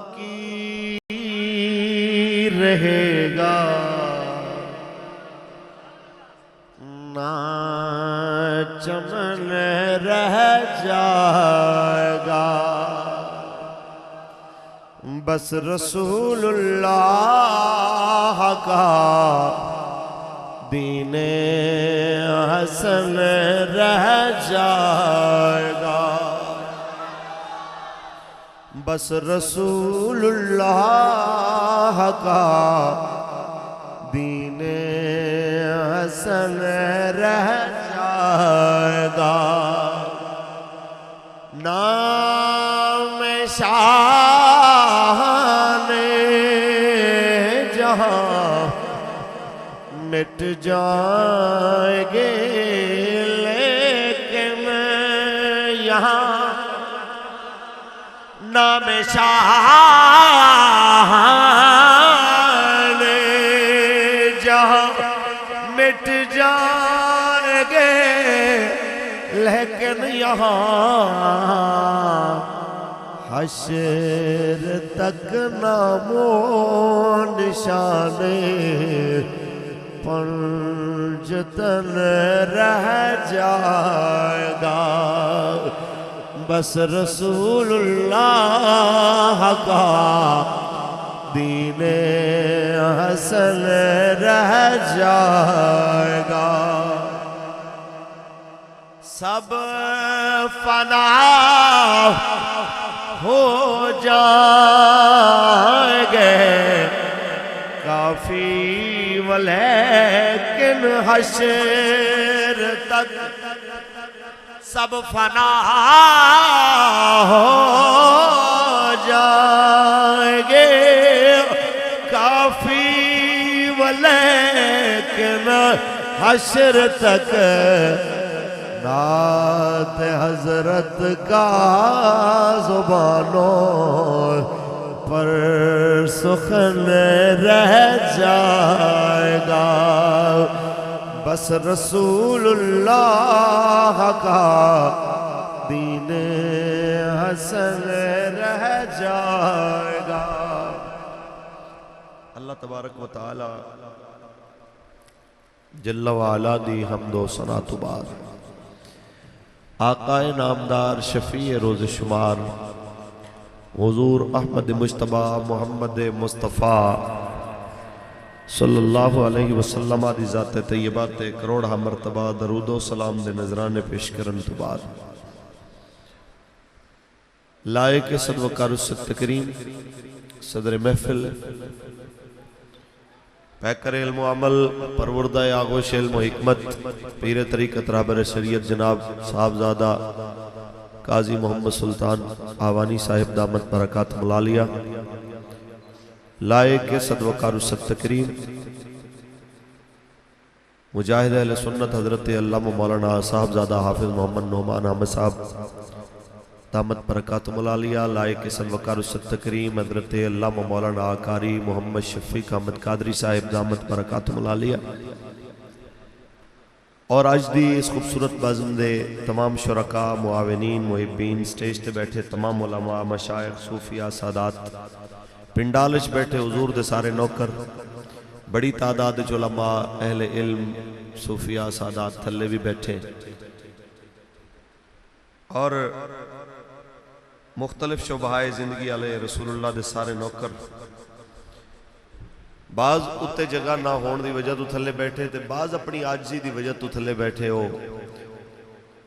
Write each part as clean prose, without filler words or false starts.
باقی رہے گا نہ چمن رہ جائے گا بس رسول اللہ کا دین حسن رہ جائے گا بس رسول اللہ کا دین حسن رہ جائے گا نام شان جہاں مٹ جائیں گے لیکن یہاں نام شان جہاں مٹ جائیں گے لیکن یہاں حشر تک نام و نشان پنجتن رہ جائے گا بس رسول اللہ کا دین حسن رہ جائے گا سب فنا ہو جائیں گے کافی ولیکن حشر تک سب فنا ہو جائیں گے کافی ولیکن حشر تک نعت حضرت کا زبانوں پر سخن رہ جائے گا بس رسول اللہ کا دین حسن رہ جائے گا اللہ تبارک و تعالی جل وعلا دی حمد و ثنا تو بعد آقا نامدار شفیع روز شمار حضور احمد مجتبی محمد مصطفیٰ صلی اللہ علیہ وسلم دی ذات طیبات کروڑہ مرتبہ درود و سلام دے نظرانے پیش کرن تو بعد لائق صد وقار الست تکریم صدر محفل پیکر علم و عمل پروردہ آغوش علم و حکمت پیر طریقت رہبر شریعت جناب صاحبزادہ قاضی محمد سلطان آوانی صاحب دامت برکات ملالیہ لائق صد وقار الست تکریم مجاہد اہل سنت حضرت علامہ مولانا صاحبزادہ حافظ محمد نعمان احمد صاحب دامت برکات ملالیہ لائق صد وقار الست تکریم حضرت علامہ مولانا قاری محمد شفیق احمد قادری صاحب دامت برکات ملالیہ اور آج دی اس خوبصورت بازم دے تمام شرکاء معاونین محبین سٹیج تے بیٹھے تمام علماء مشائخ صوفیاء سادات پنڈالش بیٹھے حضور دے سارے نوکر بڑی تعداد علماء اہل علم صوفیاء سادات تھلے بھی بیٹھے اور مختلف شعبہائے زندگی علیہ رسول اللہ دے سارے نوکر بعض اتے جگہ نہ ہون دی وجہ تو تھلے بیٹھے تھے بعض اپنی عاجزی دی وجہ تو تھلے بیٹھے ہو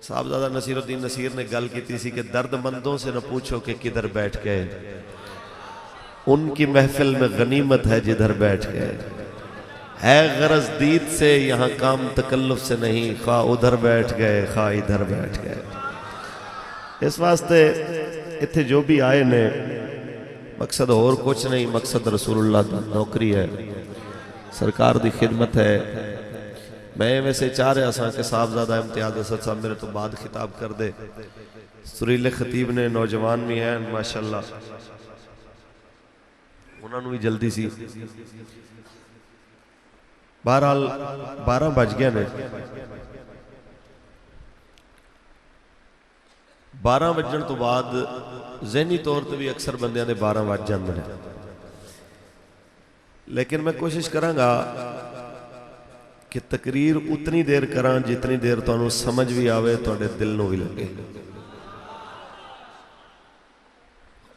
صاحبزادہ نصیر الدین نصیر نے گل کی تھی کہ درد مندوں سے نہ پوچھو کہ کدھر بیٹھ گئے ان کی محفل میں غنیمت ہے جدھر بیٹھ گئے ہے غرض دید سے یہاں کام تکلف سے نہیں خواہ ادھر بیٹھ گئے خواہ ادھر بیٹھ گئے اس واسطے اتھے جو بھی آئے نے مقصد اور کچھ نہیں مقصد رسول اللہ دی نوکری ہے سرکار دی خدمت ہے میں ویسے چاہ رہا سا کہ صاحبزادہ امتیاز اسد صاحب میرے تو بعد خطاب کر دے سریل خطیب نے نوجوان بھی ہیں ماشاءاللہ انہوں نے بھی جلدی سی بہرحال 12 بج گیا نے 12 ਵਜਣ ਤੋਂ ਬਾਅਦ ذہنی طور تے بھی اکثر بندیاں دے 12 وج جاندے نے، لیکن میں کوشش کراں گا کہ تقریر اتنی دیر کراں جتنی دیر تانوں سمجھ بھی آوے تواڈے دل نوں بھی لگے۔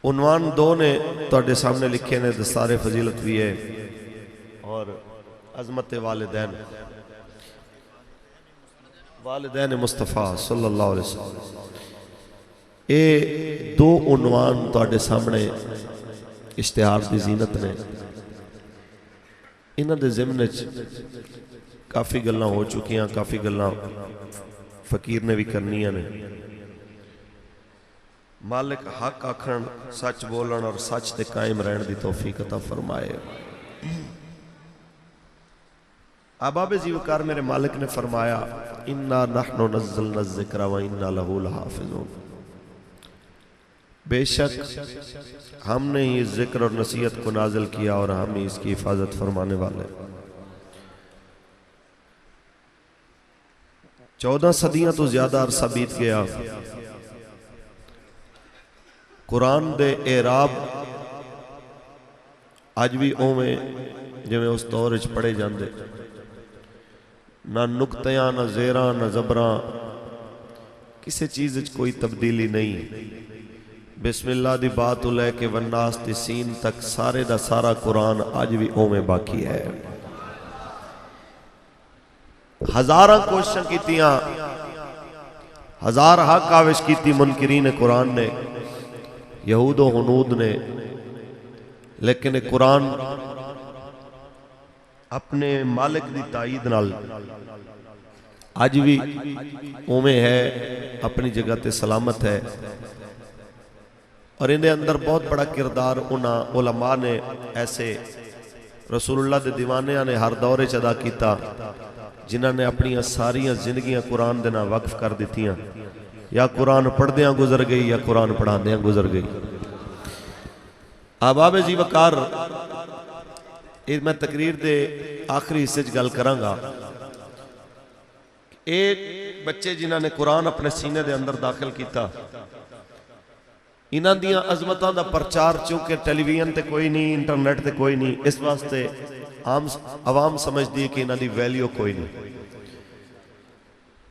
عنوان 2 نے تواڈے سامنے لکھے نے، دستار فضیلت بھی ہے اور عظمت والدین، والدین مصطفیٰ صلی اللہ علیہ وسلم۔ اے 2 عنوان تواڈے سامنے اشتہار دی زینت نے، انہاں دے ضمن وچ کافی گلاں ہو چکیاں، کافی گلاں فقیر نے بھی کرنیاں نے۔ مالک حق آکھن، سچ بولن اور سچ تے قائم رہن دی توفیق عطا فرمائے۔ احباب زیوکار، میرے مالک نے فرمایا اِنَّا نَحْنُ نَزَّلْنَا الذِّكْرَ وَإِنَّا لَهُ لَحَافِظُونَ، بے شک ہم نے ہی ذکر اور نصیحت کو نازل کیا اور ہم ہی اس کی حفاظت فرمانے والے۔ 14 صدیاں تو زیادہ عرصہ بیت گیا، قرآن دے اعراب آج بھی اوویں جویں اس دور وچ پڑھے جاندے، نہ نقطیاں، نہ زیراں، نہ زبراں، کسی چیز وچ کوئی تبدیلی نہیں۔ بسم اللہ دی بات تو لے کے والناس دی سین تک سارے دا سارا قرآن آج بھی اوویں باقی ہے۔ ہزاراں کوششاں کیتیاں، ہزار حق آوش کیتی منکرین قرآن نے، یہود و ہنود نے، لیکن قرآن اپنے مالک دی تائید نال آج بھی اوویں ہے، اپنی جگہ تے سلامت ہے۔ اور اندے اندر بہت بڑا کردار انہاں علماء نے ایسے رسول اللہ دے دیوانیاں نے ہر دورے ادا کیتا، جنہاں نے اپنی ساریاں زندگیاں قرآن دے نال وقف کر دیتیاں، یا قرآن پڑھ دیاں گزر گئی یا قرآن پڑھا دیاں گزر گئی۔ احباب زیوکار، میں تقریر دے آخری حصے گل کراں گا۔ ایک بچے جنہاں نے قرآن اپنے سینے دے اندر داخل کیتا، انہاں دیاں عظمتاں دا پرچار چونکہ ٹیلی ویژن تے کوئی نہیں، انٹرنیٹ تے کوئی نہیں، اس واسطے عوام سمجھ دی کہ انہاں دی ویلیو کوئی نہیں۔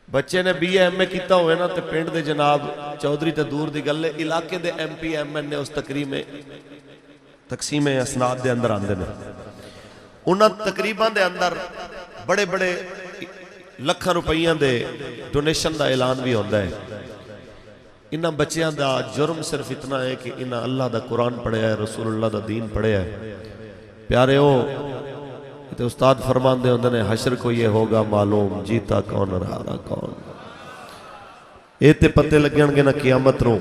بچے نے بی اے ایم اے کیتا ہوئے نا تے پنڈ دے جناب چودھری تے دور دی گلے علاقے دے ایم پی ایم این نے اس تقسیم اسناد دے اندر آندے نے، انہاں تقریباں دے اندر بڑے بڑے لکھاں روپیاں دے ڈونیشن دا اعلان بھی ہوندا ہے۔ انہاں بچیاں دا جرم صرف اتنا ہے کہ انہاں اللہ دا قرآن پڑھیا ہے، رسول اللہ دا دین پڑھیا ہے۔ پیارے ہو، تے استاد فرمان دے ہوندے نے حشر کو یہ ہوگا معلوم، جیتا کون اور ہارا کون۔ اے تے پتے لگن گے نہ قیامت نوں،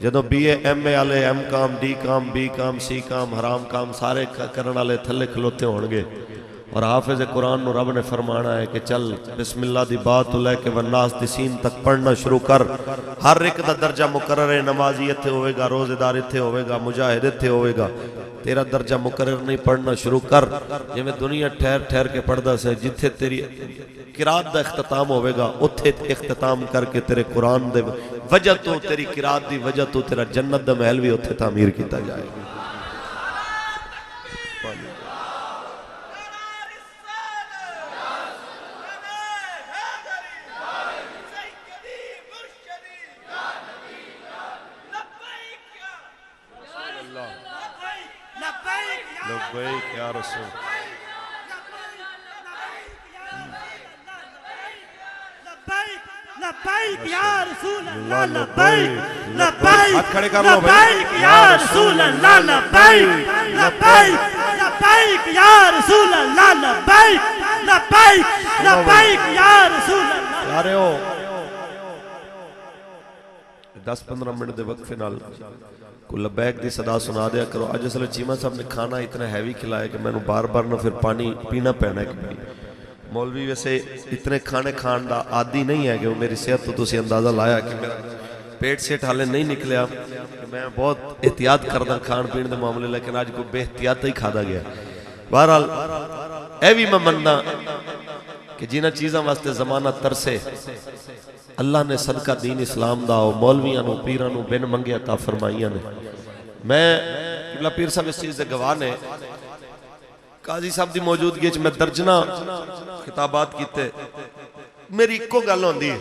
جدوں بی اے ایم اے والے M com, D com, B com, C com, حرام کام سارے کرن والے تھلے کھلوتے ہون گے، اور حافظ قرآن نو رب نے فرمانا ہے کہ چل بسم اللہ دی بات تو لے کے والناس دی سین تک پڑھنا شروع کر۔ ہر ایک دا درجہ مقرر ہے، نمازی اتھے ہوئے گا، روزے دار اتھے ہوئے گا، مجاہد اتھے ہوئے گا، تیرا درجہ مقرر نہیں، پڑھنا شروع کر۔ جے میں دنیا ٹھہر ٹھہر کے پڑھدا سے، جتھے تیری قرات دا اختتام ہوئے گا اتھے اختتام کر کے تیرے قرآن دے وجہ تو، تیری قرات دی وجہ تو تیرا جنت دا محل بھی اتھے تعمیر کیتا جائے گا۔ لبیک یا رسول، لبیک یا رسول اللہ، لبیک لبیک لبیک یا رسول اللہ، لبیک لبیک لبیک یا رسول اللہ، لبیک لبیک لبیک یا رسول اللہ۔ پیارے ہو، 10-15 منٹ دے وقفے نال کو لبیک دی صدا سنا دیا کرو۔ آج اصل چیمہ صاحب نے کھانا اتنا ہیوی کھلایا کہ میں نے بار بار نہ پھر پانی پینا پینا ہے۔ مولوی ویسے اتنے کھانے کھان دا عادی نہیں ہے کہ وہ میری صحت تو تسی اندازہ لایا کہ میرا پیٹ سیٹ حالے نہیں نکلیا، کہ میں بہت احتیاط کردہ کھان پین دے معاملے، لیکن آج کو بے احتیاط ہی کھادا گیا۔ بہرحال اے بھی میں مننا کہ جنہ چیزاں واسطے زمانہ ترسے اللہ نے صدقہ دین اسلام دا او مولویاں نو پیراں نو بن منگے عطا فرمائیاں نے. میں قبلہ پیر صاحب اس چیز دے گواہ نے. قاضی صاحب دی موجودگی وچ میں درجنہ خطابات کیتے. میری اکو گل ہوندی ہے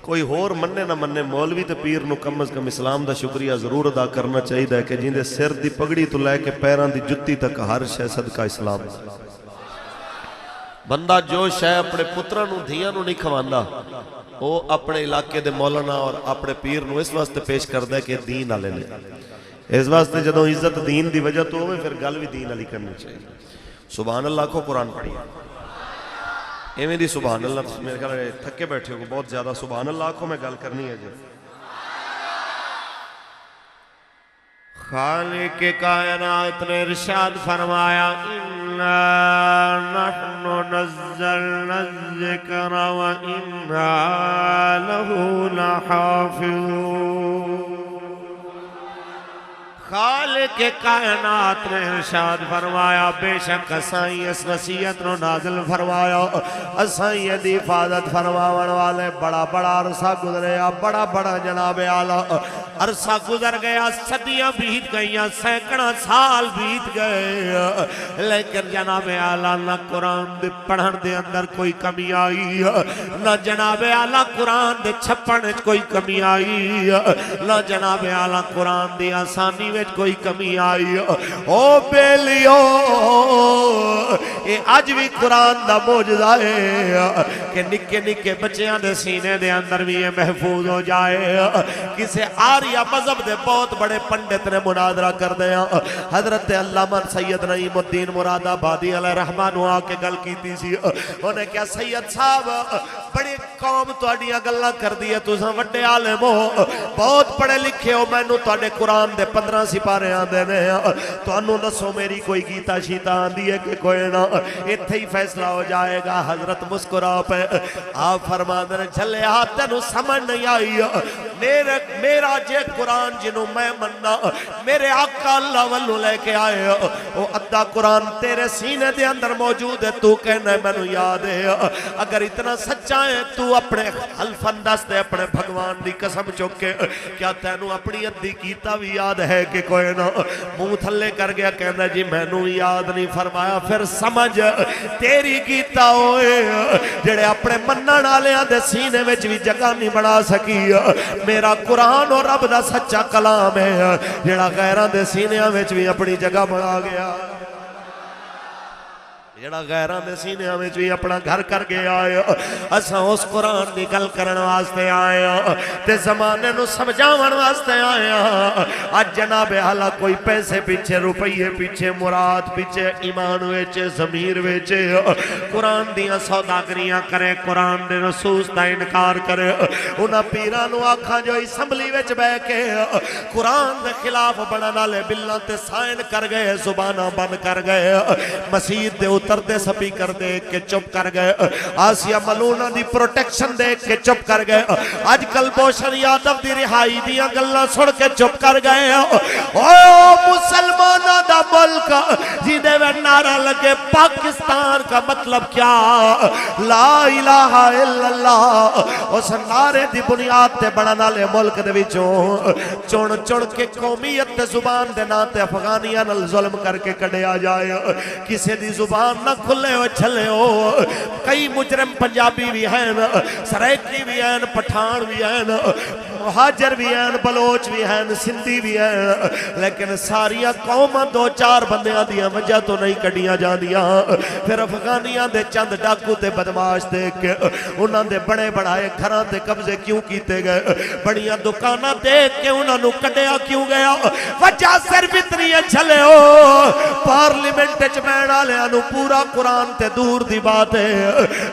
کوئی ہور مننے نہ مننے مولوی تے پیر نو کم از کم اسلام دا شکریہ ضرور ادا کرنا چاہیے کہ جن دے سر دی پگڑی تو لے کے پیران دی جتی تک ہر شے صدقہ اسلام. بندہ جو شے اپنے پترہ نو دھیاں نو نہیں کھواندا وہ اپنے علاقے دے مولانا اور اپنے پیر نو اس واسطے پیش کردہ ہے کہ دین آلے نے. اس واسطے جدوں عزت دین دی وجہ تو ہوئے پھر گل بھی دین علی کرنی چاہیے. سبحان اللہ کو قرآن پڑھیے ایویں دی سبحان اللہ. میرے خیال ہے تھکے بیٹھے ہو بہت زیادہ سبحان اللہ کو میں گل کرنی ہے جی. خالق کائنات نے ارشاد فرمایا اِنَّا نَحْنُ نَزَّلْنَا الذِّكْرَ وَإِنَّا لَهُ لَحَافِظُونَ. خالق کائنات نے ارشاد فرمایا بے شک اسائیں اس نصیحت نو نازل فرمایا اسائیں دی حفاظت فرماون والے. بڑا بڑا عرصہ گزریا بڑا بڑا جناب اعلیٰ عرصہ گزر گیا صدیاں بیت گئیاں سینکڑا سال بیت گئے لیکن جناب اعلیٰ نہ قرآن دے پڑھن دے اندر کوئی کمی آئی نہ جناب اعلیٰ قرآن دے چھپن کوئی کمی آئی نہ جناب اعلیٰ قرآن دی آسانی کوئی کمی آئی. او بیلیو اے آج بھی قرآن دا موجزہ ہے کہ نکے نکے بچیاں دے سینے دے اندر بھی یہ محفوظ ہو جائے. کسے آریہ مذہب دے بہت بڑے پنڈت نے مناظرہ کر دیا. حضرت علامہ سید نعیم الدین مراد آبادی علیہ رحمہ نو آ کے گل کیتی سی. انہیں کیا سید صاحب بڑی قوم تو اڈیاں گلہ کر دیا تُساں وڈے عالم ہو بہت پڑھے لکھے ہو میں نو تواڈے قرآن دے 15 سپارے آندے نے تو انہوں دسو میری کوئی گیتا شیتا آندی ہے کہ کوئی نہ اتھے ہی فیصلہ ہو جائے گا. حضرت مسکرا پہ آپ فرما دے چلے آتے نو سمجھ نہیں آئی میرا جے قرآن جنہوں میں مننا میرے آقا اللہ والو لے کے آئے وہ ادھا قرآن تیرے سینے دے اندر موجود ہے تو کہنا ہے میں نو یاد ہے. اگر اتنا سچا ہے تو اپنے حلفن دستے اپنے بھگوان دی قسم چکے کیا تینو اپنی ادھی گیتا بھی یاد ہے کہ کوئی نہ منہ تھلے کر گیا کہنا جی میں نو یاد نہیں. فرمایا پھر سمجھ تیری گیتا ہوئے جڑے اپنے منن والیاں دے سینے وچ بھی جگہ نہیں بنا سکی. میرا قرآن اور رب دا سچا کلام ہے جڑا غیراں دے سینیاں وچ بھی اپنی جگہ بنا گیا جڑا غیران دے سینے ہمیں جو اپنا گھر کر گیا آئے اساں اس قرآن نکل کرن واسطے آئے تے زمانے نو سمجھاون واسطے آئے. آج جناب حالا کوئی پیسے پیچھے روپیے پیچھے مراد پیچھے ایمان ویچے ضمیر ویچے قرآن دیاں سوداگریاں کرے قرآن دے نصوص دا انکار کرے. انہاں پیرانو آکھاں جو اسمبلی ویچ بے کے قرآن دے خلاف بڑھنا لے بلّاں تے سائن کر گئے زبانہ بند کر گئے مسجد دے اتردے سپیکر دیکھ کے چپ کر گئے آسیہ ملونہ دی پروٹیکشن دیکھ کے چپ کر گئے. آج کل بوشن یادو دی رہائی دیا گلہ سڑ کے چپ کر گئے. اوہ مسلمانہ دا ملک جیدے وے نعرہ لگے پاکستان کا مطلب کیا لا الہ الا اللہ اس نعرے دی بنیاد تے بڑھنا لے ملک دے وچوں چون چون کے قومیت تے زبان دے ناتے افغانیاں نل ظلم کر کے کڑے آ جائے. کسے دی زبان نہ کھلے ہو چھلے ہو. کئی مجرم پنجابی بھی ہیں سریکی بھی ہیں پٹھان بھی ہیں مہاجر بھی ہیں بلوچ بھی ہیں سندھی بھی ہیں لیکن ساریاں قوماں دو چار بندیاں دیاں وجہ تو نہیں کڑیاں جاندیاں. پھر افغانیاں دے چند ڈاکو تے بدماش دیکھ کے انہاں دے بڑے بڑھائے گھراں تے قبضے کیوں کیتے گئے بڑیاں دکانہ دیکھ کے انہاں نو کڈیا کیوں گیا وجہ صرف اتنی ہے چھلے ہو پارلیمنٹ چمینہ لے انہوں پورا قرآن تے دور دی بات ہے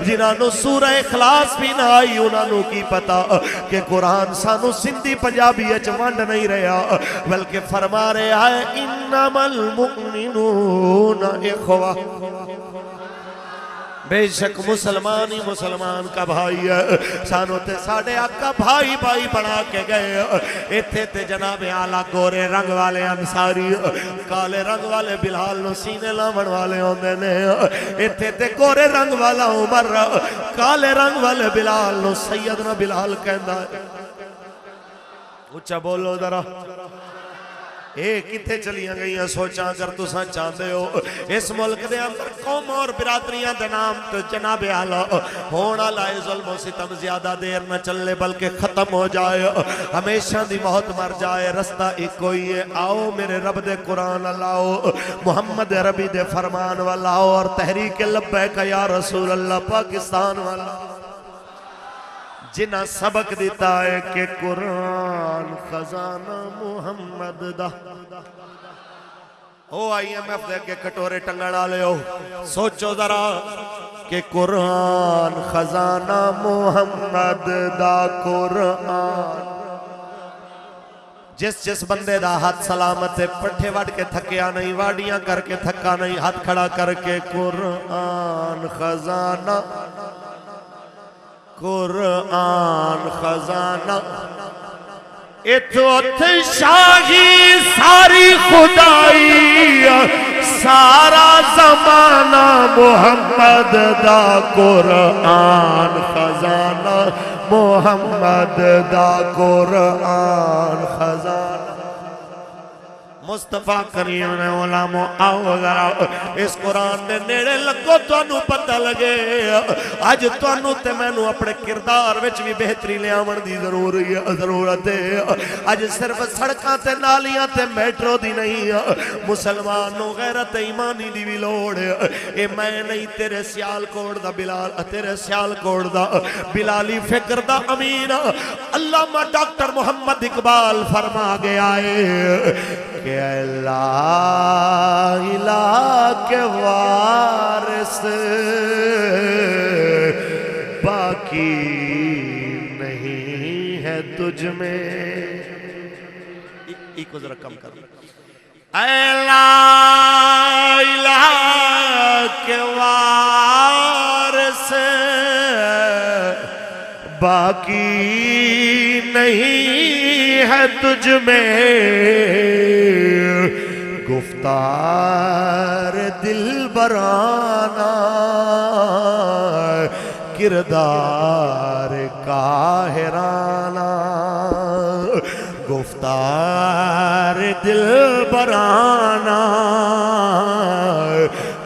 جنہوں سورہ اخلاص بھی نہ آئی انہوں کی پتا کہ قرآن سانو سندھی پنجابی اچوانڈ نہیں رہا بلکہ فرما رہا ہے انما المؤمنون اخوہ بے شک مسلمان ہی مسلمان کا بھائی ہے سانو تے ساڑھے آقا بھائی بھائی بنا کے گئے ایتھے تے جناب اعلیٰ گورے رنگ والے انصاری کالے رنگ والے بلال نو سینے لامن والے ہوندے نے ایتھے تے گورے رنگ والا عمر کالے رنگ والے بلال نو سیدنا بلال کہندا ہے اچھا بولو ذرا اے کتے چلیاں گئی ہیں سوچاں اگر تساں چاہتے ہو اس ملک دے اندر قوم اور برادریاں دے نام تو جناب اعلیٰ ہونا لائے ظلم و ستم زیادہ دیر نہ چلے بلکہ ختم ہو جائے ہمیشہ دی موت مر جائے رستہ ایک کوئی ہے آؤ میرے رب دے قرآن لاؤ محمد عربی دے فرمان والاؤ اور تحریک لبیک یا رسول اللہ پاکستان والا جنہ سبق دیتا ہے کہ قرآن خزانہ محمد دا او آئی ایم ایف دے کے کٹورے ٹنگڑا لے ہو سوچو ذرا کہ قرآن خزانہ محمد دا قرآن جس بندے دا ہاتھ سلامت ہے پٹھے وڑ کے تھکیا نہیں واڑیاں کر کے تھکا نہیں ہاتھ کھڑا کر کے قرآن خزانہ قرآن خزانہ اتوت شاہی ساری خدائی سارا زمانہ محمد دا قرآن خزانہ محمد دا قرآن خزانہ مصطفیٰ کریم نے علماء آؤ ذرا اس قرآن نے نیڑے لگو تو انہوں پتہ لگے آج تو انہوں تے میں نو اپنے کردار وچ بھی بہتری لے آمن دی ضرورت ہے آج صرف سڑکاں تے نالیاں تے میٹرو دی نہیں مسلمانوں غیرت ایمانی دی بھی لوڑ اے میں نہیں تیرے سیال کوڑ دا بلال تیرے سیال کوڑ دا بلالی فکر دا امین علامہ ڈاکٹر محمد اقبال فرما گیا ہے کہ لا الہ کے وارث باقی نہیں ہے تجھ میں ایک کو ذرا کم کر لا الہ کے وارث باقی نہیں ہے تجھ میں گفتار دل برانہ کردار کاہرانہ گفتار دل برانہ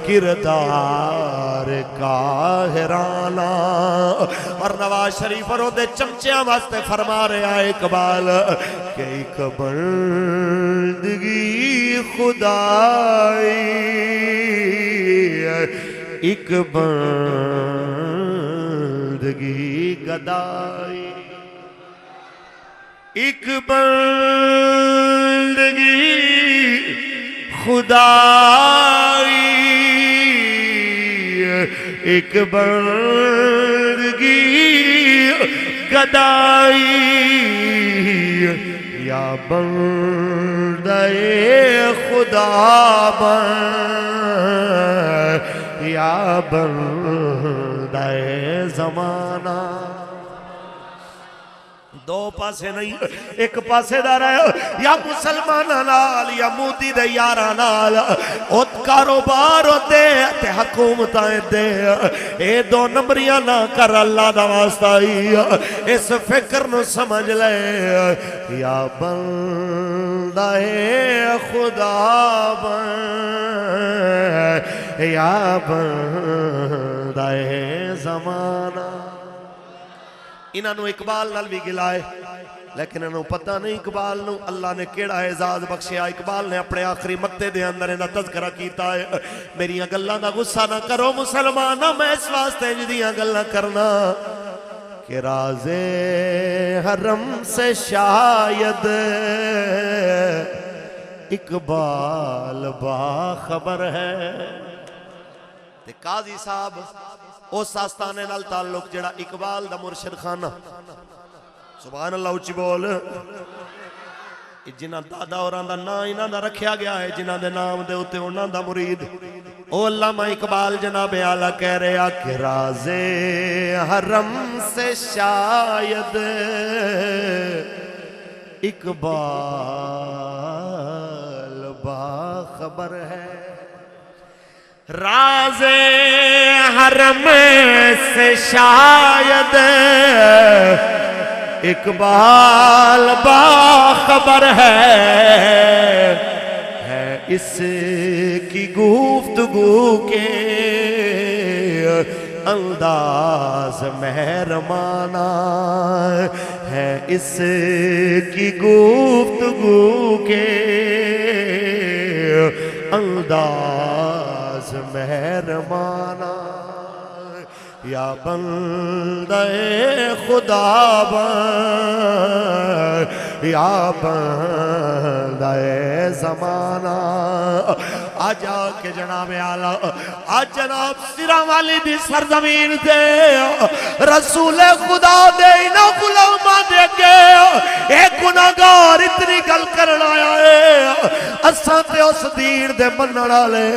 کردار کاہرانہ اور نواز شریف اور دے چمچیاں واسطے فرما رہا ہے اقبال کہ ایک بندگی خدائی ایک بندگی گدائی ایک بندگی خدائی ایک بندگی گدائی یا بندے خدا بن یا بندے زمانہ دو پاسے نہیں ایک پاسے دار ہے یا مسلمان نال یا مودی دے یارہ نال ات کاروبار دے تے حکومتائیں دے اے دو نمبریاں نہ کر اللہ دا واسطہ اس فکر نو سمجھ لے یا بندہ خدا بن یا بندہ زمانہ انہوں اقبال نال بھی گلائے لیکن انہوں پتہ نہیں اقبال نو اللہ نے کیڑا اعزاز بخشیا اقبال نے اپنے آخری مقتے دے اندر انہا تذکرہ کیتا ہے میری گلاں دا غصہ نہ کرو مسلمانہ میں اس واسطے جدیاں گلاں کرنا کہ راز حرم سے شاید اقبال باخبر ہے قاضی صاحب اس آستانے نال تعلق جڑا اقبال دا مرشد خانہ سبحان اللہ اچھی بول جنہ دادا اور دا نا انہ دا رکھیا گیا ہے جنہ دے نام دے ہوتے انہ دا مرید او علامہ اقبال جناب اعلیٰ کہہ رہا کہ راز حرم سے شاید اقبال باخبر ہے، راز حرم سے شاید اقبال باخبر ہے اس کی گفتگو کے انداز مہربانہ ہے، اس کی گفتگو کے انداز مہربانہ، یا بندے خدا بن یا بندے زمانہ، آجا کے جناب اعلیٰ آج جناب سرہ والی دی سرزمین دے رسول خدا دے انہا غلامہ دے کے ایک گناہگار اتنی گل کرنا آیا ہے، اساں تے اس دین دے مننا لے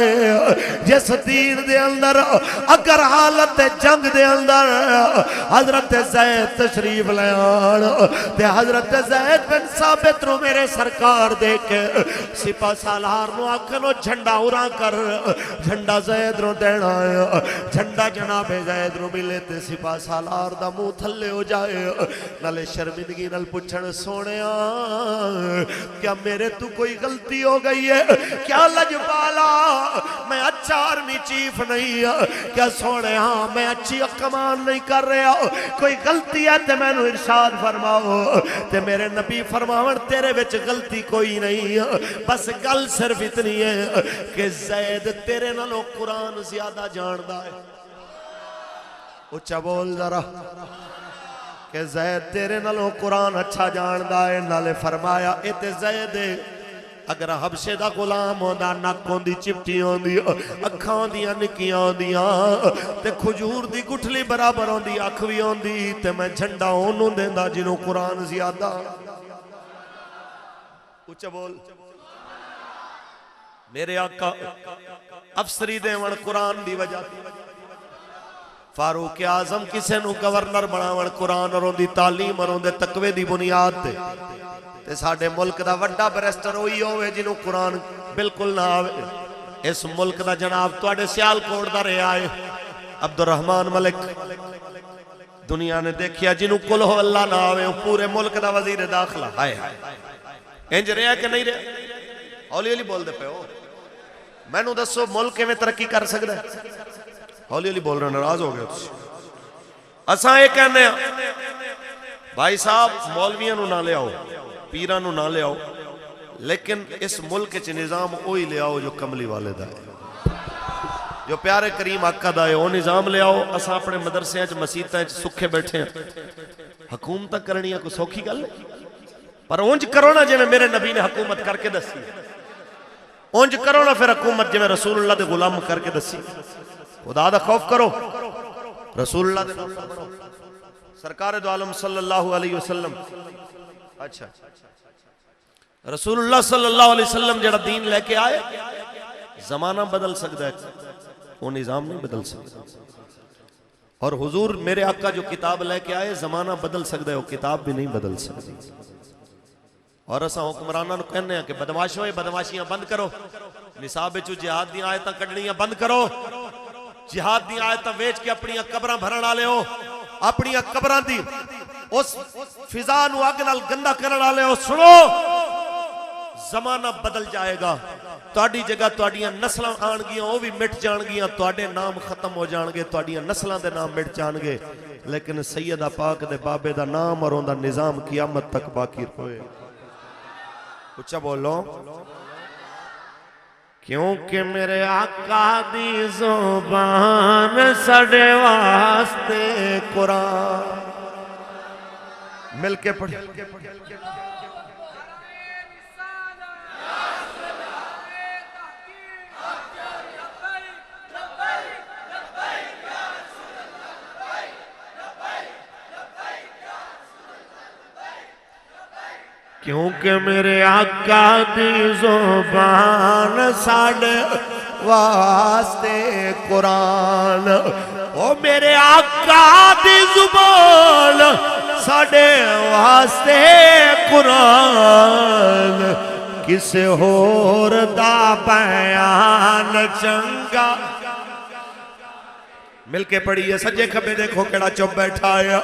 جس دین دے اندر اگر حالت جنگ دے اندر حضرت زید تشریف لے آن تے حضرت زید بن ثابت رو میرے سرکار دے کے سپاہ سالار نو آکھنو جھنڈا اُرا کر، جھنڈا زید رو دینا ہے، جھنڈا جناب زید رو ملے تے سپاہ سالار دا منہ تھلے ہو جائے، نالے شرمندگی نال پوچھن سونیا کیا میرے تو کوئی غلطی ہو گئی ہے، کیا لجپالا میں اچھا آرمی چیف نہیں ہے، کیا سونے ہاں میں اچھی کمان نہیں کر رہا، کوئی غلطی ہے تے میں نو ارشاد فرماؤ، تے میرے نبی فرماون تیرے وچ غلطی کوئی نہیں ہے، بس گل صرف اتنی ہے کہ زید تیرے نالو قرآن زیادہ جاندا ہے، اچھا بول ذرا کہ زید تیرے نالو قرآن اچھا جاندا ہے، نالے فرمایا اتے زید اگر حبشے دا غلام ہوندا نک ہوندی چپٹی ہوندی اکھاں ہوندیاں نکیاں ہوندیاں تے کھجور دی گٹھلی برابر ہوندی اکھ وی ہوندی تے میں جھنڈا اونوں دیندا جنوں قرآن زیادہ، اچھا بول میرے آقا افسری دیون قرآن دی وجہ فاروق اعظم کسے نو گورنر بناون قرآن اور دی تعلیم اور دے تقوی دی بنیاد تے تے ساڑھے ملک دا وڈا بریسٹر ہوئی ہوئے جنہوں قرآن بالکل نہ آوے، اس ملک دا جناب توڑے سیال کوڑ دا رہے آئے عبد الرحمن ملک دنیا نے دیکھیا جنہوں کل ہو اللہ نہ آوے پورے ملک دا وزیر داخلہ آئے انج رہے ہے کہ نہیں رہے، ہولی ہولی بول دے پہ ہو میں نو دسو ملک میں ترقی کر سکتا ہے، ہولی ہولی بول رہے ناراض ہو گئے اساں ایک کہنے ہیں بھائی صاحب مولویاں نو نہ لے آؤ پیران نو نہ لے آؤ لیکن اس ملک چ نظام اوہی لے آؤ جو کملی والے دا ہے، جو پیارے کریم آقا دا ہے وہ نظام لے آؤ، اساں اپنے مدرسے ہیں مسیطیں سکھے بیٹھے ہیں، حکومت کرنی ہے کوئی سوکھی گل پر اونج کرو نا جی میں میرے نبی نے حکومت کر کے دسی، اونج کرو نا پھر حکومت جی میں رسول اللہ دے غلام کر کے دسی، خدا دا خوف کرو، رسول اللہ دے غلام بنو، سرکار دو عالم صلی اللہ علیہ وسلم، اچھا رسول اللہ صلی اللہ علیہ وسلم جڑا دین لے کے آئے زمانہ بدل سکتا ہے وہ نظام نہیں بدل سکتا، اور حضور میرے آقا جو کتاب لے کے آئے زمانہ بدل سکتا ہے وہ کتاب بھی نہیں بدل سکتی، اور اساں حکمرانہ نو کہنے ہیں کہ بدماش ہوئے بدماشیاں بند کرو، نصاب چو جہاد دی آیتاں کڑنیاں بند کرو، جہاد دی آیتاں ویچ کے اپنی قبراں بھرن آلے ہو، اپنی قبراں دی اس فضا نو آگنال گندہ کرن آلے ہو، سنو زمانہ بدل جائے گا، تواڈی جگہ تواڈیاں نسلاں آن گیاں وہ بھی مٹ جان گیاں، تواڈے نام ختم ہو جان گے، تواڈیاں نسلاں دے نام مٹ جان گے، لیکن سیدہ پاک دے بابے دا نام اور ان دا نظام قیامت تک باقی ہوئے، اچھا بولو کیونکہ میرے آقا دی زبان سڑے واسطے قرآن مل کے پڑھ کیونکہ میرے آقا دی زبان ساڑھے واسطے قرآن او میرے آقا دی زبان ساڈے واسطے قرآن کسے ہور دا بیان چنگا مل کے پڑھیے سجے کھبے دیکھو کیڑا چپ بیٹھا ہے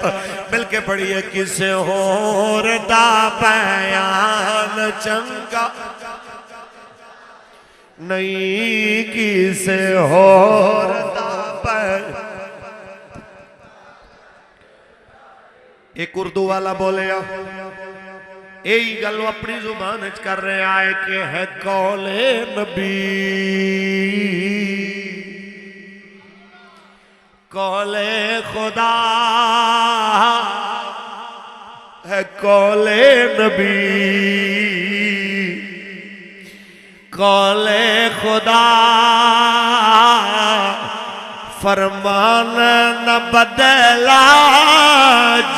مل کے پڑھیے کسے ہور دا بیان چنگا نہیں کسے ہور دا بیان ایک اردو والا بولے یہی گلو اپنی زبان کر رہے آئے کہ ہے قول نبی قول خدا ہے قول نبی قول خدا فرمان نہ بدلا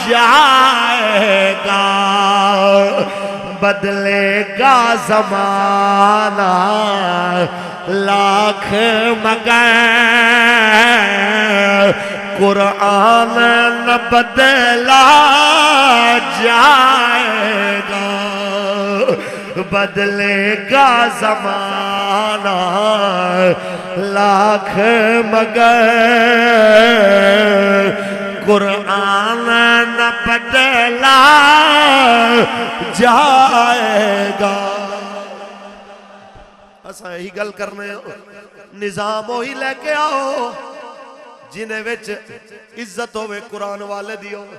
جائے گا بدلے گا زمانہ لاکھ مگر قرآن نہ بدلا جائے گا بدلے گا زمانہ لاکھ مگر قرآن نہ بدلا جائے گا اساں یہی گل کرنے نظام وہی لے کے آؤ جنہیں وچ عزت ہوئے قرآن والے دی ہوئے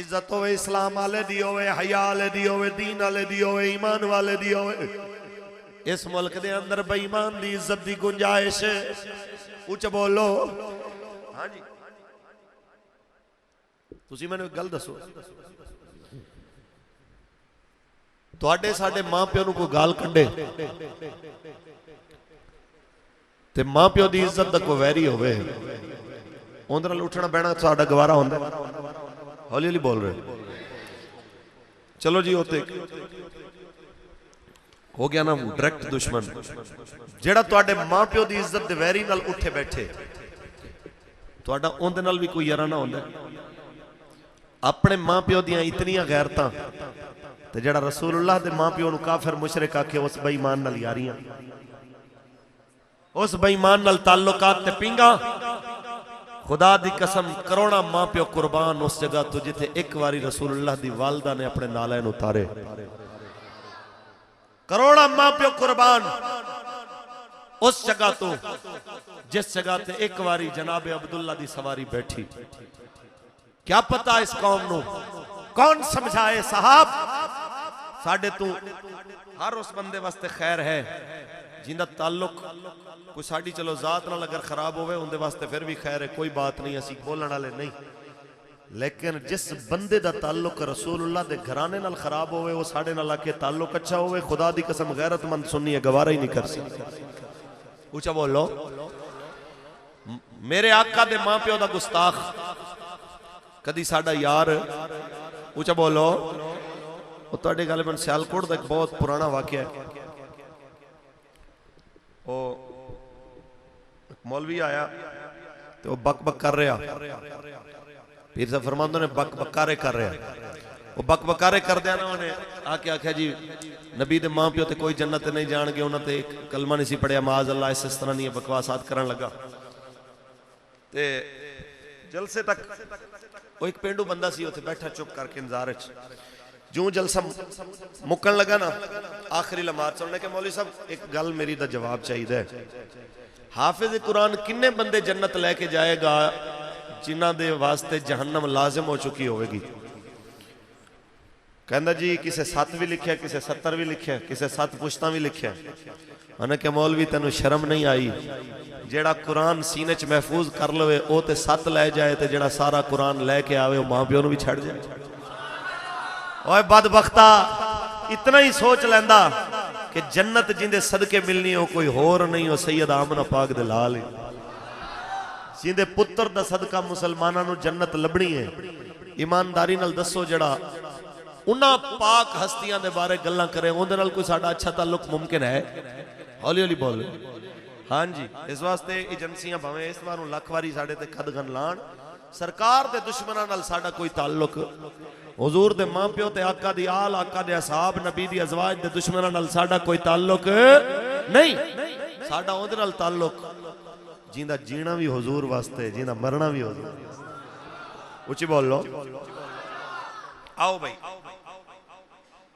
عزت ہوئے اسلام والے دی ہوئے حیا والے دی ہوئے دین والے دی ہوئے ایمان والے دی ہوئے اس ملک دے اندر بے ایمان دی عزت دی گنجائش اونچا بولو ہاں جی تسی میں نے گل دسو تواڈے ساڈے ماں پیو نوں کوئی گال کڈے تے ماں پیو دی عزت دا کوئی ویری ہوئے اندر اٹھنا بیٹھنا ساڈا گوارا ہوندا ہولی ہولی بول رہے چلو جی ہوتے ہو گیا نا ڈائریکٹ دشمن جیڑا تواڈے ماں پیو دی عزت دے ویری نال اٹھے بیٹھے تواڈا اون دے نال بھی کوئی یارانہ ہوندا اپنے ماں پیو دیاں اتنیاں غیرتاں تے جیڑا رسول اللہ دے ماں پیو نو کافر مشرک آکھے اس بے ایمان نال یاریاں اس بے ایمان نال تعلقات تے پنگا خدا دی قسم کروڑا ماں پیو قربان اس جگہ تو جتے ایک واری رسول اللہ دی والدہ نے اپنے نالین اتارے کروڑا ماں پیو قربان اس جگہ تو جس جگہ تے ایک واری جناب عبداللہ دی سواری بیٹھی کیا پتا اس قوم نو کون سمجھائے صاحب ساڑھے تو ہر اس بندے واسطے خیر ہے جندہ تعلق کوئی ساڑھی چلو ذات نال اگر خراب ہوئے اندے واسطے پھر بھی خیر ہے کوئی بات نہیں اسی بولنا لے نہیں لیکن جس بندے دا تعلق رسول اللہ دے گھرانے نال خراب ہوئے وہ ساڑھے نال آکے تعلق اچھا ہوئے خدا دی قسم غیرت مند سننی ہے گوارہ ہی نہیں کر سکتے اونچا بولو میرے آقا دے ماں پیو دا گستاخ کدی ساڑھا یار اونچا بولو وہ توڑے غالباً سیالکوٹ دا ایک بہت پرانا واقعہ ہے وہ مولوی آیا تو وہ بک بک کر رہا پیر صاحب فرماندوں نے بک بکارے کر رہا وہ بک بکارے کر دیا نا انہیں آکے آکھا جی نبی دے ماں پیو تے کوئی جنت نہیں جان گے انہوں تے ایک کلمہ نہیں سی پڑھیا معاذ اللہ اس طرح نہیں بکواسات کرن لگا تے جلسے تک وہ ایک پینڈو بندہ سی ہوتے بیٹھا چپ کر کے انتظار جو جلسہ مکن لگا نا آخری لمحات سننے کے مولوی صاحب ایک گل میری دا جواب چاہیے ہے حافظ قرآن کنے بندے جنت لے کے جائے گا جنہ دے واسطے جہنم لازم ہو چکی ہوئے گی کہندہ جی کسے 7 بھی لکھے کسے 70 بھی لکھے کسے 7 پشتاں بھی لکھے انہیں کہ مولوی تینو شرم نہیں آئی جیڑا قرآن سینے چ محفوظ کر لوے او تے 7 لے جائے تے جیڑا سارا قرآن لے کے آوے وہ ماں پیو نو بھی چھڑ جائے اوہ بدبختہ اتنا ہی سوچ لیندہ کہ جنت جندے صدقے ملنی ہو کوئی ہور نہیں ہو سید آمنہ پاک دے لال جندے پتر دا صدقہ مسلمانہ نو جنت لبنی ہے ایمانداری نال دسو جڑا انہاں پاک ہستیاں دے بارے گلاں کریں اندے نال کوئی ساڈا اچھا تعلق ممکن ہے؟ ہولی ہولی بول ہاں جی اس واسطے ایجنسیاں بھاویں اس واروں لکھ واری ساڈے تے قد گن لان سرکار دے دشمناں نال ساڈا کوئی تعلق حضور دے ماں پیو تے آقا دی آل آقا دے اصحاب نبی دی ازواج دے دشمناں نال ساڈا کوئی تعلق نہیں ساڈا اندے نال تعلق جیندا جینا بھی حضور واسطے جیندا مرنا بھی حضور اونچی بول لو آؤ بھائی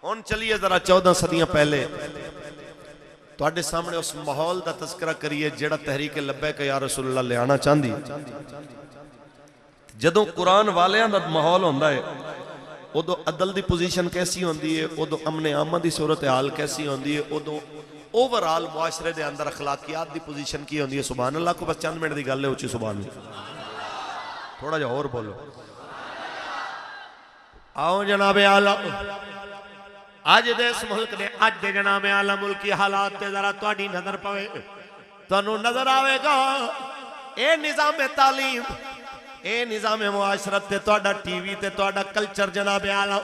ہن چلیے ذرا 14 صدیاں پہلے تواڈے سامنے اس ماحول دا تذکرہ کریے جڑا تحریک لبیک یا رسول اللہ لے آنا چاہندی جدوں قرآن والیاں دا ماحول ہوندا ہے ادو عدل دی پوزیشن کیسی ہوندی ہے ادو امن عامہ دی صورتحال کیسی ہوندی ہے ادو اوورال معاشرے دے اندر اخلاقیات دی پوزیشن کی ہوندی ہے سبحان اللہ کو بس چند منٹ دی گل ہے اونچی سبحان اللہ تھوڑا جا اور بولو آؤ جناب اعلیٰ آج دے اس ملک دے آج دے جناب اعلیٰ ملکی حالات تے ذرا تواڈی نظر پوے تانوں نظر آوے گا اے نظام تعلیم اے نظام معاشرت تے تواڈا ٹی وی تے تواڈا کلچر جناب اعلیٰ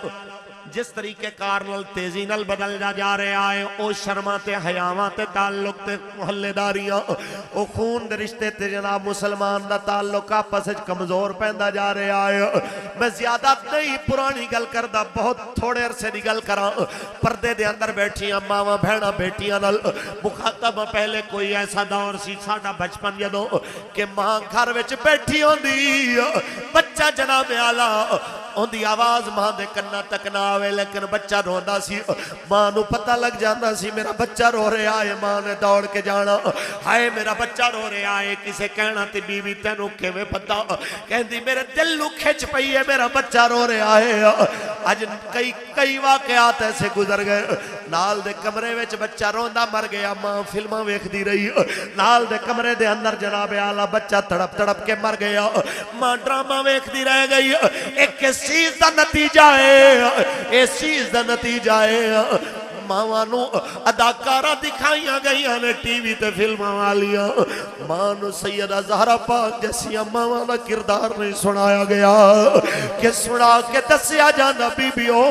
جس طریقے کار نال تیزی نال بدل جا رہا ہے او شرما تے حیاواں تے تعلق تے محلے داریاں او خون دے رشتے تے جناب مسلمان دا تعلق آپس وچ کمزور پیندا جا رہا ہے میں زیادہ نہیں پرانی گل کردا بہت تھوڑے عرصے دی گل کراں پردے دے اندر بیٹھیاں ماواں بہناں بیٹیاں نال مخاطب پہلے کوئی ایسا دور سی ساڈا بچپن جدوں کہ ماں گھر وچ بیٹھی ہوندی بچہ جناب اعلیٰ اندی آواز ماں دے کناں تک نہ آوے لیکن بچہ روندا سی ماں نو پتہ لگ جاندا سی میرا بچہ رو رہا ہے ماں نے دوڑ کے جانا ہائے میرا بچہ رو رہا ہے کسے کہنا تے بی بی تینوں کیویں پتہ کہندی میرے دل نو کھچ پئی ہے میرا بچہ رو رہا ہے اج کئی واقعات ایسے گزر گئے نال دے کمرے وچ بچہ روندا مر گیا ماں فلماں ویکھدی رہی نال دے کمرے دے اندر جناب اعلیٰ بچہ تڑپ تڑپ کے مر گیا ماں ڈرامہ ویکھدی رہ گئی ایک کس چیز دا نتیجہ ہے اس چیز دا نتیجہ ہے ماں نو اداکارہ دکھائیاں گئیاں نے ٹی وی تے فلماں والیاں ماں نو سیدہ زہرا پاک جیسی ماں دا کردار نہیں سنایا گیا کہ سنا کے دسیا جانا بی بیو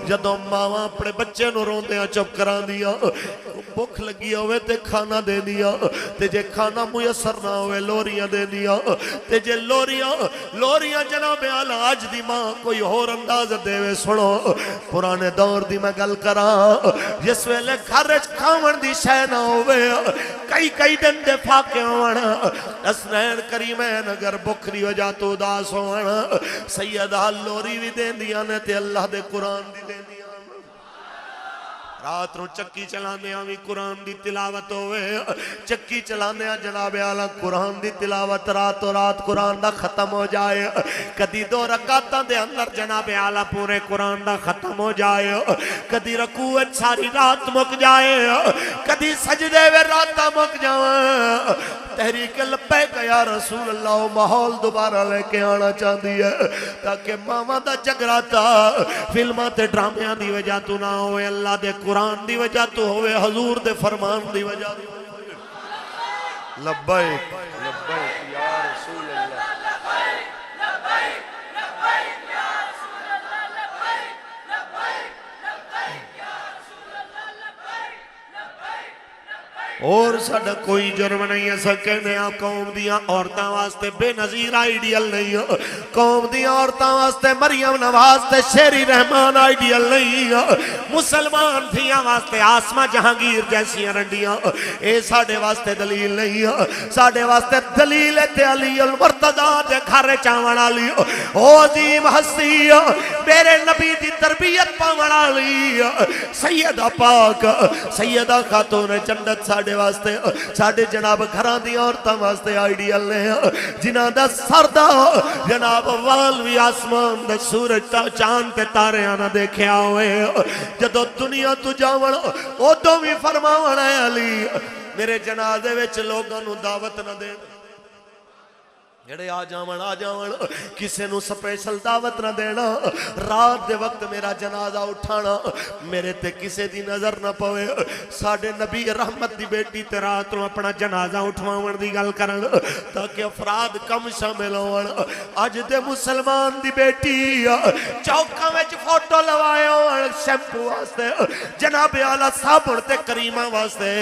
جدوں ماں اپنے بچے نو روندیاں چپ کران دیا بھوک لگی ہوئے تے کھانا دے دیا تے جے کھانا میسر نہ ہوئے لوریاں دے دیا تے جے لوریاں جناب اعلیٰ آج دی ماں کوئی اور انداز دے وے سنو پرانے دور دی میں گل کراں جس ویلے گھر کھاون دی شے نہ ہوئے کئی دن دے فاقے ہونا اسنین کریمین اگر بھوک دی وجہ تو اداس ہونا سیدہ لوری بھی دین دیا نے تے اللہ دے قرآن دی دین دیا رات رو چکی چلانے بھی قرآن دی تلاوت ہوئے چکی چلانے جناب اعلیٰ قرآن دی تلاوت رات و رات قرآن دا ختم ہو جائے کدی 2 رکعتاں دے اندر جناب اعلیٰ پورے قرآن دا ختم ہو جائے کدی رکوع ساری رات مک جائے کدی سجدے وے راتاں مک جائے تحریک لبیک یا رسول اللہ ماحول دوبارہ لے کے آنا چاہتی ہے تاکہ ماما دا جگراتا فلمہ تے ڈرامیاں دی وجہ تو نہ ہوئے اللہ دے قرآن دی وجہ تو ہوئے حضور دے فرمان دی وجہ تو ہوئے لبیک لبیک یا رسول اللہ اور ساڑھا کوئی جرم نہیں ہے سکنے آپ قوم دیاں عورتاں واسطے بے نظیر آئیڈیل نہیں ہے قوم دیاں عورتاں واسطے مریم نواز تے شیری رحمان آئیڈیل نہیں ہے مسلمان دیاں واسطے آسمہ جہانگیر جیسی رنڈیاں اے ساڑھے واسطے دلیل نہیں ہے ساڑھے واسطے دلیل تے علی المرتضی دے گھر چاوڑا لی او عظیم ہستی میرے نبی دی تربیت پاوڑا لی سیدہ پاک سیدہ خاتون جنت ساڑھے واسطے ساڑھے جناب گھران دی عورتاں واسطے آئیڈیل نے جنہاں دا سردہ جناب والوی آسمان دے سورج چاند تے تارے آنا دیکھے آوے جدو دنیا تو جاوڑ او تو بھی فرماوڑ ہے علی میرے جنازے وچ لوگاں نو دعوت نہ دے جڑے آ جاون کسے نو سپیشل دعوت نہ دینا رات دے وقت میرا جنازہ اٹھانا میرے تے کسے دی نظر نہ پوے ساڈے نبی رحمت دی بیٹی تے رات نو اپنا جنازہ اٹھواون دی گل کرن تاکہ افراد کم شامل ہون اج دے مسلمان دی بیٹی چوکاں وچ فوٹو لوائے ہون شیمپو واسطے جناب اعلی صابن تے کریماں واسطے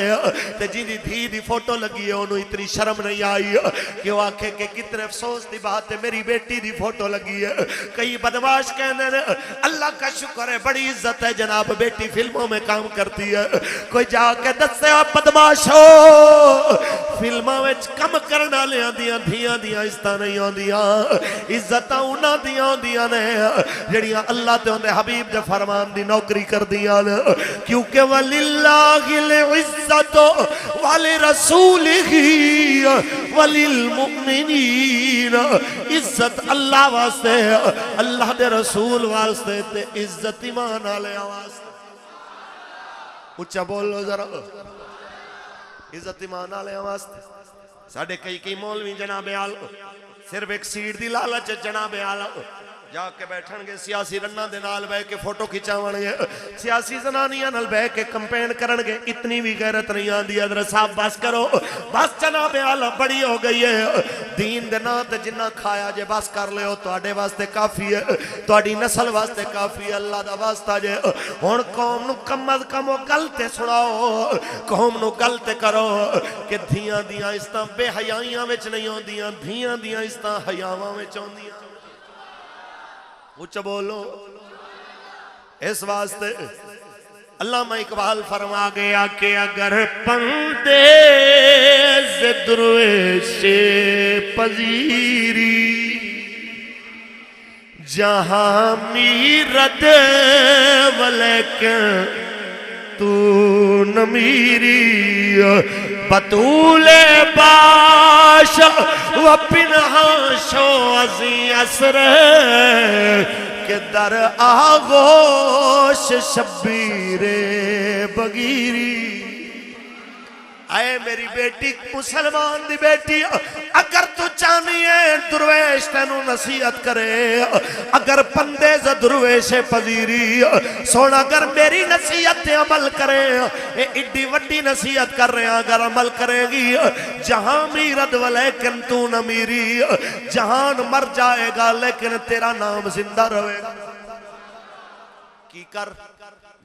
تے جی دی دھی دی فوٹو لگی ہے اونوں اتنی شرم نہیں آئی کہ وہ آکھے کہ کتنے افسوس دی بات ہے میری بیٹی دی فوٹو لگی ہے کئی بدماش کہنے اللہ کا شکر ہے بڑی عزت ہے جناب بیٹی فلموں میں کام کرتی ہے کوئی جا کے دسے آپ بدماش ہو فلموں میں کم کرنا لیاں دیاں دھیاں دیاں عزتاں نہیں ہوں دیاں عزتاں انہاں دیاں ہوں دیاں نے جڑیاں اللہ تے ہوندے حبیب دے فرمان دی نوکری کر دیاں کیونکہ وَلِلَّهِ الْعِزَّةُ وَلِرَسُولِهِ وَلِلْمُؤْمِنِينَ عزت اللہ واسطے اللہ دے رسول واسطے تے عزت ایمان آلے واسطے اچھا بولو ذرا عزت ایمان آلے واسطے ساڑھے کئی مولوی جناب آلو صرف ایک سیٹ دی لالچ جناب آلو جا کے بیٹھن گے سیاسی رنہ دے نال بے کے فوٹو کھچاوان گے سیاسی زنانیاں نال بے کے کمپین کرن گے اتنی بھی غیرت نہیں آن دی حضرت صاحب بس کرو بس جناب اعلی بڑی ہو گئی ہے دین دے نا تے جنہ کھایا جے بس کر لے ہو تو آڈے واسطے کافی ہے تو آڈی نسل واسطے کافی ہے اللہ دا واسطہ جے ہون قوم نو کم از کم گلتے سناؤ قوم نو گلتے کرو کہ دھیاں دیاں استاں بے حیائیاں وچ نہیں ہوں دیاں دھیاں دیاں استاں حیاواں وچ ہوں دیاں اچھا بولو اس واسطے علامہ اقبال فرما گیا کہ اگر پردیس درویش پذیری جہاں میرد ولیکن تو نمیری بطول باش و پنہاشو ازی اثر کہ در آغوش شبیر بگیری اے میری بیٹی مسلمان دی بیٹی اگر تو چاہنی ہے درویش تینوں نصیحت کرے اگر پندیز درویش پذیری سونا اگر میری نصیحت عمل کرے اے اڈی وڈی نصیحت کر رہے ہیں اگر عمل کرے گی جہاں میرد ولیکن تو نہ میری جہان مر جائے گا لیکن تیرا نام زندہ رہے گا کی کر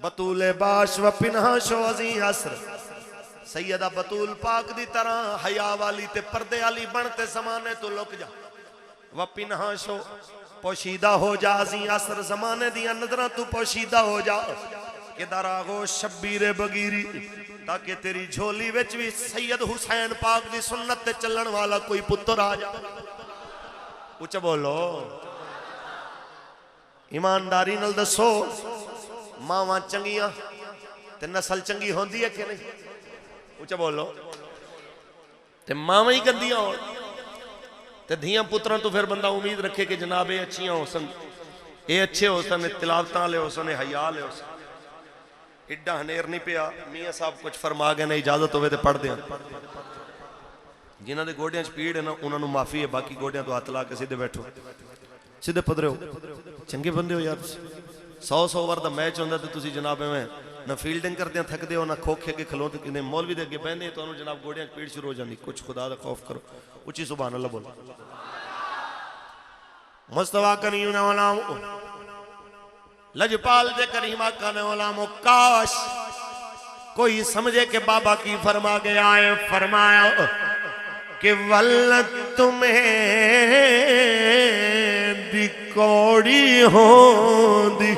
بطول باش و پنہا شو ازی عصر سیدہ بطول پاک دی طرح حیاء والی تے پردے والی بنتے زمانے تو لک جا و پنہا شو پوشیدہ ہو جا ازی عصر زمانے دیا نظرہ تو پوشیدہ ہو جا کہ در آغوش شبیر بگیری تاکہ تیری جھولی وچ بھی سید حسین پاک دی سنت تے چلن والا کوئی پتر آ جا اچھا بولو ایمانداری نل دسو ماں چنگیاں تے نسل چنگی ہوندی ہے کہ نہیں اچھا بولو تے ماں ہی گندیاں ہو تے دھیاں پتران تو پھر بندہ امید رکھے کہ جناب اے اچھیاں ہو سن اے اچھے ہو سن تلاوتاں لے ہو سن حیاء لے ہو سن اڈا ہنیر نہیں پیا میاں صاحب کچھ فرما گئے نا اجازت ہوئے تے پڑھ دیں جنہاں دے گوڑیاں چپیڑ ہے نا انہاں نو معافی ہے باقی گوڑیاں تو ہاتھ لا کے سیدھے بیٹھو سیدھے پدرے ہو چنگے بندے ہو یار 100 اوور دا میچ ہوندہ تو تسی جناب میں نہ فیلڈنگ کر دیں تھک دے ہو نہ کھوکھے کے کھلوں تک انہیں مولوی دے کے بہنے تو انہوں جناب گوڑیاں پیڑ شروع ہو جاندی کچھ خدا دا خوف کرو اچھی سبحان اللہ بولو مصطفیٰ کریم علام لجپال دے کریم آقا نے علام کاش کوئی سمجھے کہ بابا کی فرما گیا ہے فرمایا کہ ولد تمہیں دی کوڑی ہوں دی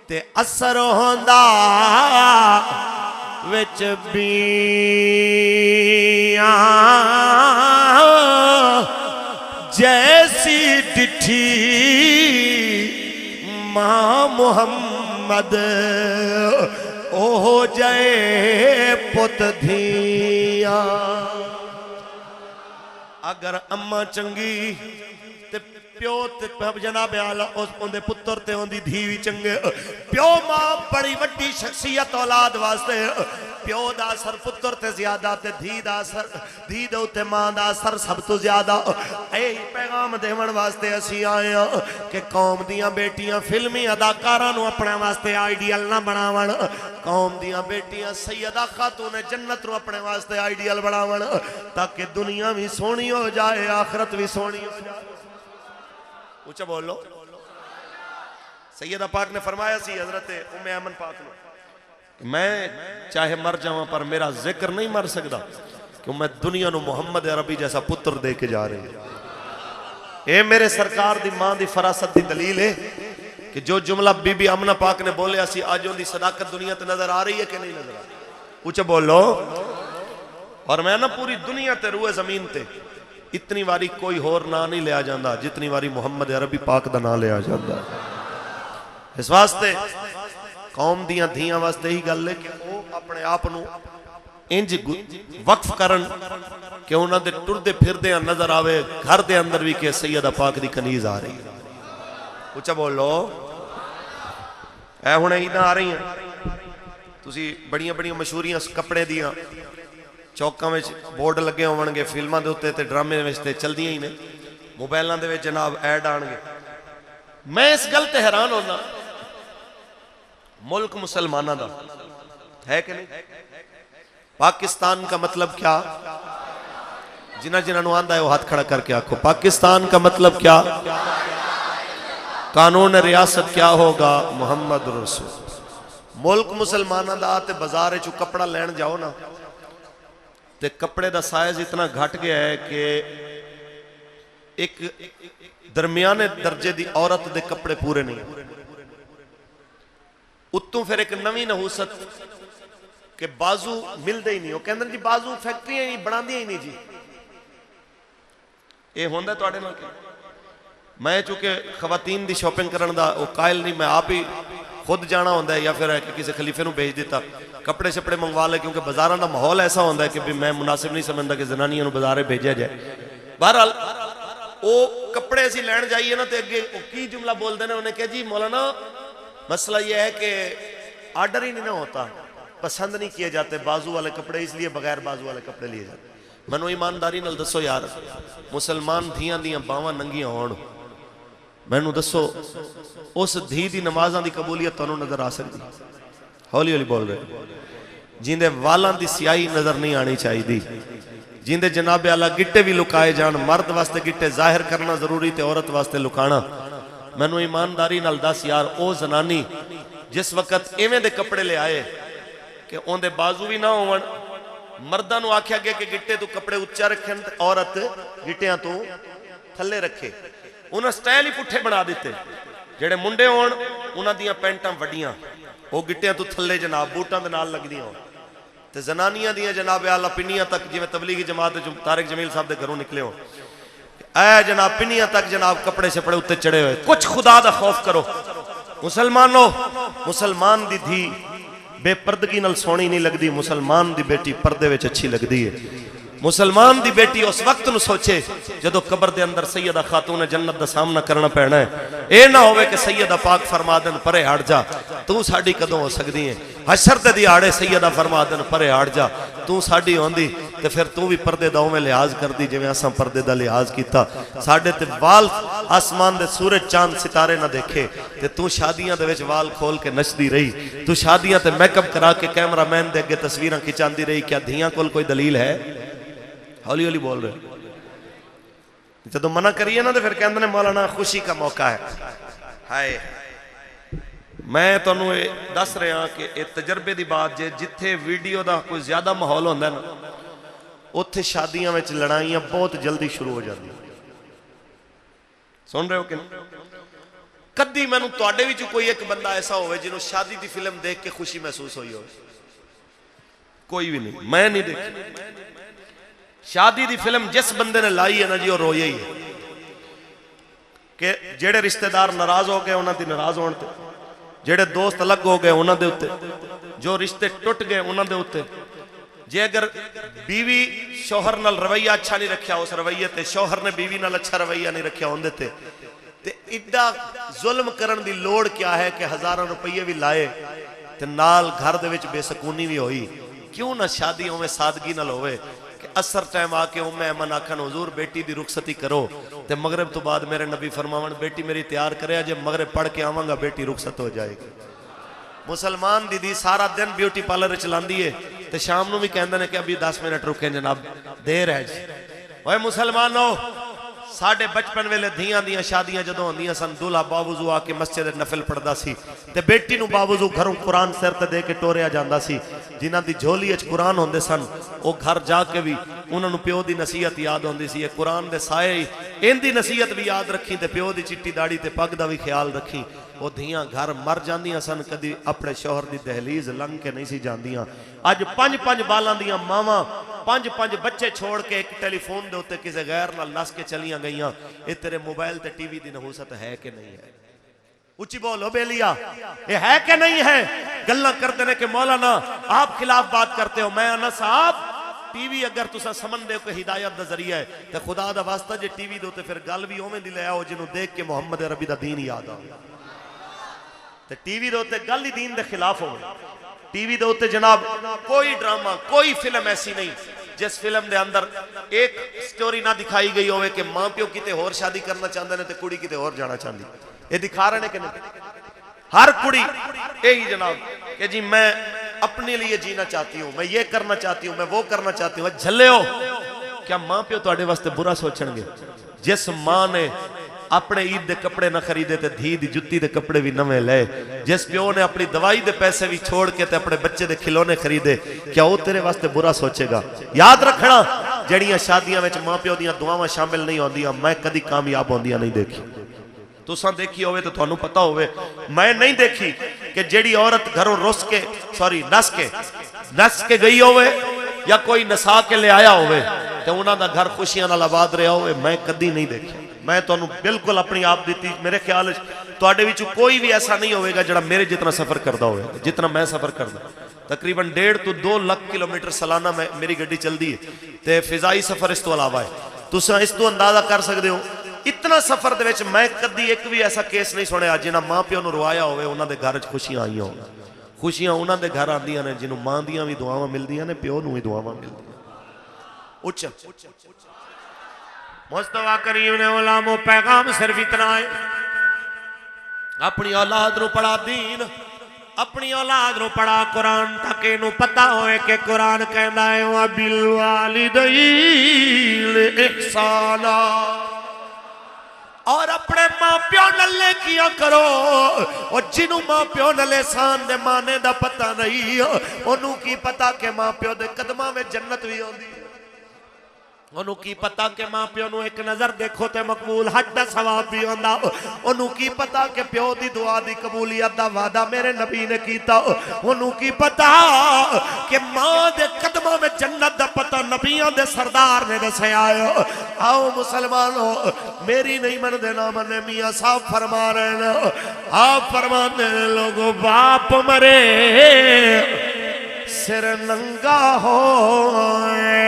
تے اثر ہوندہ وچ بیاں جیسی ڈٹھی ماں محمد او ہو جائے پت دھیاں اگر اماں چنگی تے پیو تے جناب اعلیٰ اندے پتر تے اندی دھیوی چنگے پیو ماں بڑی وڈی شخصیت اولاد واسطے پیو دا اثر پتر تے زیادہ تے دھی دا اثر دھی دے تے ماں دا اثر سب تو زیادہ اے پیغام دیون واسطے اسی آئے ہاں کہ قوم دیاں بیٹیاں فلمی اداکاراں نو اپنے واسطے آئیڈیل نہ بناون قوم دیاں بیٹیاں سیدہ خاتون جنت نو اپنے واسطے آئیڈیل بناون تاکہ دنیا بھی سونی ہو جائے آخرت بھی سونی ہو جائے اونچا بولو سیدہ پاک نے فرمایا سی حضرت ام ایمن پاک نے کہ میں چاہے مر جاؤں پر میرا ذکر نہیں مر سکتا کہ میں دنیا نو محمد عربی جیسا پتر دے کے جا رہے ہیں اے میرے سرکار دی ماں دی فراست دی دلیل ہے کہ جو جملہ بی بی امنہ پاک نے بولے اسی آج ان دی صداقت دنیا تے نظر آ رہی ہے کہ نہیں نظر آ رہی اونچا بولو اور میں نا پوری دنیا تے روئے زمین تے اتنی واری کوئی ہور نہ نہیں لیا جاندہ جتنی واری محمد عربی پاک دا نہ لیا جاندہ اس واسطے قوم دیاں دھیاں واسطے ہی گل ہے کہ وہ اپنے آپنو انج وقف کرن کہ انہاں دے ٹردے پھر دے نظر آوے گھر دے اندر بھی کہ سیدہ پاک دی کنیز آ رہی ہے اچھا بولو اے ہونے عیداں آ رہی ہیں تسی بڑیاں بڑیاں مشہوریاں کپڑے دیاں چوکاں میں بورڈ لگے ہونگے فلماں دے ہوتے تے ڈرامے میں چل دیاں ہی نے موبائلاں دے وچ جناب ایڈ آنگے میں اس گل تے حیران ہونا ملک مسلمانہ دا ہے کہ نہیں پاکستان کا مطلب کیا جنہ نو آندہ ہے وہ ہاتھ کھڑا کر کے آکھو پاکستان کا مطلب کیا قانون ریاست کیا ہوگا محمد رسول ملک مسلمانہ دا آتے بازارے چو کپڑا لین جاؤ نا تے کپڑے دا سائز اتنا گھٹ گیا ہے کہ ایک درمیانے درجے دی عورت دے کپڑے پورے نہیں اتوں پھر ایک نوی نحوست کہ بازو مل دے ہی نہیں ہو کہندر جی بازو فیکٹریاں ہی بنا دیا ہی نہیں جی اے ہوندہ تو آڑے نہ کہ میں چونکہ خواتین دی شاپنگ کرن دا وہ قائل نہیں میں آپ ہی خود جانا ہوندہ ہے یا پھر ہے کہ کسی خلیفے نو بھیج دیتا کپڑے شپڑے منگوا لے کیونکہ بازاراں دا ماحول ایسا ہوندہ ہے کہ بھی میں مناسب نہیں سمجھتا کہ زنانیاں نو بازارے بھیجا جائے بہرحال وہ کپڑے اسی لین جائیے نا تے اگے کی جملہ بول دینے انہیں کہ جی مولانا مسئلہ یہ ہے کہ آرڈر ہی نہیں ہوتا پسند نہیں کیے جاتے بازو والے کپڑے اس لیے بغیر بازو والے کپڑے لیے جاتے منو ایمانداری نال دسو یار مسلمان دھیاں دیاں باواں ننگیاں ہون میں دسو اس دھی دی نمازاں دی قبولیت تو نظر آ سکتی ہولی ہولی بول رہے جن دے والاں دی سیاہی نظر نہیں آنی چاہی دی جن دے جناب اعلیٰ گٹے بھی لکائے جان مرد واسطے گٹے ظاہر کرنا ضروری تے عورت واسطے لکانا میں نو ایمانداری نال دس یار او زنانی جس وقت ایویں دے کپڑے لے آئے کہ ان دے بازو بھی نہ ہون مردہ نو آکھیا گیا کہ گٹے تو کپڑے اچھا رکھیں عورت گٹیاں تو تھلے رکھے انہاں سٹائل ہی پٹھے بنا دیتے جڑے منڈے ہون انہاں دیاں پینٹاں وڈیاں وہ گٹیاں تو تھلے جناب بوٹاں دے نال لگ دیاں ہون تے زنانیاں دیاں جناب اعلیٰ پنیاں تک جی میں تبلیغی جماعت طارق جمیل صاحب دے گھروں نکلے ہوں اے جناب پنیاں تک جناب کپڑے شپڑے اتے چڑھے ہوئے کچھ خدا دا خوف کرو مسلمانوں مسلمان دی دھی بے پردگی نال سونی نہیں لگ دی مسلمان دی بیٹی پردے وچ اچھی لگ دی ہے مسلمان دی بیٹی اس وقت نو سوچے جدو قبر دے اندر سیدہ خاتون جنت دا سامنا کرنا پینا ہے اے نہ ہوئے کہ سیدہ پاک فرما دن پرے ہٹ جا تو ساڑی کدوں ہو سکتی ہیں حشر دے دی آڑے سیدہ فرما دن پرے ہٹ جا تو ساڑی ہوندی تے پھر تو بھی پردے دا میں لحاظ کر دی جویں اساں پردے دا لحاظ کیتا ساڑے تے وال آسمان دے سورج چاند ستارے نہ دیکھے تے تو شادیاں دے وچ وال کھول کے نچدی رہی تو شادیاں تے میک اپ کرا کے کیمرہ مین دے اگے تصویراں کھچاندی رہی کیا دھیاں کول کوئی دلیل ہے ہولی ہولی بول رہے جدو منع کریے نا تو پھر کہندے نے مولانا خوشی کا موقع ہے ہائے میں تو انہوں دس رہے ہیں کہ ایک تجربے دی بات جتھے ویڈیو دا کوئی زیادہ ماحول ہوندہ ہے نا اتھے شادیاں میں لڑائیاں بہت جلدی شروع ہو جاتی سن رہے ہو کہ نہیں کدی میں تو آڈے بھی کوئی ایک بندہ ایسا ہوئے جنہوں شادی دی فلم دیکھ کے خوشی محسوس ہوئی ہوئے کوئی بھی نہیں میں نہیں دیکھ شادی دی فلم جس بندے نے لائی ہے نا جی وہ رویا ہی ہے کہ جیڑے رشتہ دار ناراض ہو گئے انہاں دی ناراض ہون تے جیڑے دوست الگ ہو گئے انہاں دے ہوتے جو رشتے ٹوٹ گئے انہاں دے ہوتے جے اگر بیوی شوہر نال رویہ اچھا نہیں رکھیا اس رویہ تے شوہر نے بیوی نال اچھا رویہ نہیں رکھیا ہون دیتے تے ایڈا ظلم کرن دی لوڑ کیا ہے کہ ہزاراں روپیے بھی لائے تے نال گھر دے وچ بے سکونی بھی ہوئی کیوں نہ شادیوں میں سادگی نہ ہوئے کہ اثر ٹائم آ کے ایمن آکھن حضور بیٹی دی رخصتی کرو تے مغرب تو بعد میرے نبی فرماون بیٹی میری تیار کرے جے مغرب پڑھ کے آواں گا بیٹی رخصت ہو جائے گی. مسلمان دیدی سارا دن بیوٹی پارلر چلاندی ہے تے شام نو بھی کہندے نے کہ ابھی 10 منٹ رکیں جناب دیر ہے جی. اوے مسلمانوں ساڑھے بچپن ویلے دھیاں دیاں شادیاں جدوں ہوندیاں سن دولہا باوضو آ کے مسجد نفل پڑھدا سی تے بیٹی نو باوضو گھروں قرآن سر تے دے کے ٹوریا جاندا سی. جنہاں دی جھولی اچ قرآن ہوندے سن او گھر جا کے بھی انہاں نو پیو دی نصیحت یاد ہوندی سی. قرآن دے سائے ان دی نصیحت بھی یاد رکھی تے پیو دی چٹی داڑھی تے پگ دا بھی خیال رکھی. وہ دھیاں گھر مر جاندیاں سن کدی اپنے شوہر دی دہلیز لنگ کے نہیں سی جاندیاں. اج 5 بالاں دیاں ماواں 5 بچے چھوڑ کے ایک ٹیلی فون دے ہوتے کسی غیر نال نس کے چلیاں گئیاں. اے تیرے موبائل تے ٹی وی دی نحوست ہے کہ نہیں ہے؟ اچھی بولو بیلیا یہ ہے کہ نہیں ہے؟ گلاں کرتے ہیں کہ مولانا آپ خلاف بات کرتے ہو. میں انا صاحب ٹی وی اگر تسا سمن دے کوئی ہدایت دا ذریعہ ہے تے خدا دا واسطہ جے ٹی وی دے ہوتے پھر گل بھی اوویں دی لے آؤ جنوں دیکھ کے محمد عربی دا دین یاد آ. تے ٹی وی دے ہوتے گل ہی دین دے خلاف ہو. ٹی وی دے ہوتے جناب کوئی ڈرامہ کوئی فلم ایسی نہیں جس فلم دے اندر ایک سٹوری نہ دکھائی گئی ہوئے کہ ماں پیو کتے اور شادی کرنا چاہتے ہیں تے کڑی کتے اور جانا چاہتی. یہ دکھا رہے ہیں کہ نہیں؟ ہر کڑی یہی جناب کہ جی میں اپنے لیے جینا چاہتی ہوں, میں یہ کرنا چاہتی ہوں, میں وہ کرنا چاہتی ہوں. جھلے ہو کیا ماں پیو تواڈے واسطے برا سوچن گے؟ جس ماں نے اپنے عید دے کپڑے نہ خریدے تے دھی دی جتی دے کپڑے بھی نویں لے, جس پیو نے اپنی دوائی دے پیسے بھی چھوڑ کے تے اپنے بچے دے کھلونے خریدے, کیا وہ تیرے واسطے برا سوچے گا؟ یاد رکھنا جڑیاں شادیاں وچ ماں پیو دیاں دعاواں شامل نہیں ہوندیاں میں کدی کامیاب ہوندیاں نہیں دیکھی. تساں دیکھی ہوئے تو تانوں پتہ ہوئے, میں نہیں دیکھی کہ جیڑی عورت گھروں نس کے گئی ہوئے یا کوئی نسا کے لے آیا ہوئے تے انہاں دا گھر خوشیاں نال آباد رہیا ہوئے میں کدی نہیں دیکھی. میں تانوں بالکل اپنی آپ دیتی میرے خیال وچ تواڈے وچ کوئی بھی ایسا نہیں ہوئے گا جڑا میرے جتنا سفر کردا ہوئے جتنا میں سفر کردا. تقریباً 1.5 to 2 لاکھ کلومیٹر سالانہ میں میری گڈی چلدی ہے تے فضائی سفر اس تو علاوہ ہے. تساں اس تو اندازہ کر سکدے ہو اتنا سفر دے وچ میں کدی ایک بھی ایسا کیس نہیں سنیا جنہاں ماں پیو نوں روایا ہوئے انہاں دے گھر وچ خوشیاں آئیاں ہون. خوشیاں انہاں دے گھر آندیاں نے جنوں ماں دیاں بھی دعاواں ملدیاں نے پیو نوں بھی دعاواں ملدیاں. اچھا مصطفیٰ کریم نے علماء پیغام صرف اتنا ہے اپنی اولاد نو پڑھا دین, اپنی اولاد نو پڑھا قرآن تاکہ انہوں پتہ ہوئے کہ قرآن کہنا ہے وَبِالْوَالِدَيْنِ اِحْسَانًا, اور اپنے ماں پیو نلے کیا کرو. اور جنہوں ماں پیو نلے احسان دے مانے دا پتہ نہیں انہوں کی پتہ کہ ماں پیو دے قدمہ میں جنت بھی ہوندی, انہوں کی پتہ کہ ماں پیو نو ایک نظر دیکھو تے مقبول حج دا ثواب بھی ہوندا. انہوں کی پتہ کہ پیو دی دعا دی قبولیت دا وعدہ میرے نبی نے کیتا. انہوں کی پتہ کہ ماں دے قدموں میں جنت دا پتہ نبیوں دے سردار نے دسیا ہے. آؤ مسلمانوں میری نہیں من دینا من میاں صاحب فرما رہے ہیں, آپ فرماتے ہیں لوگوں باپ مرے سر ننگا ہوئے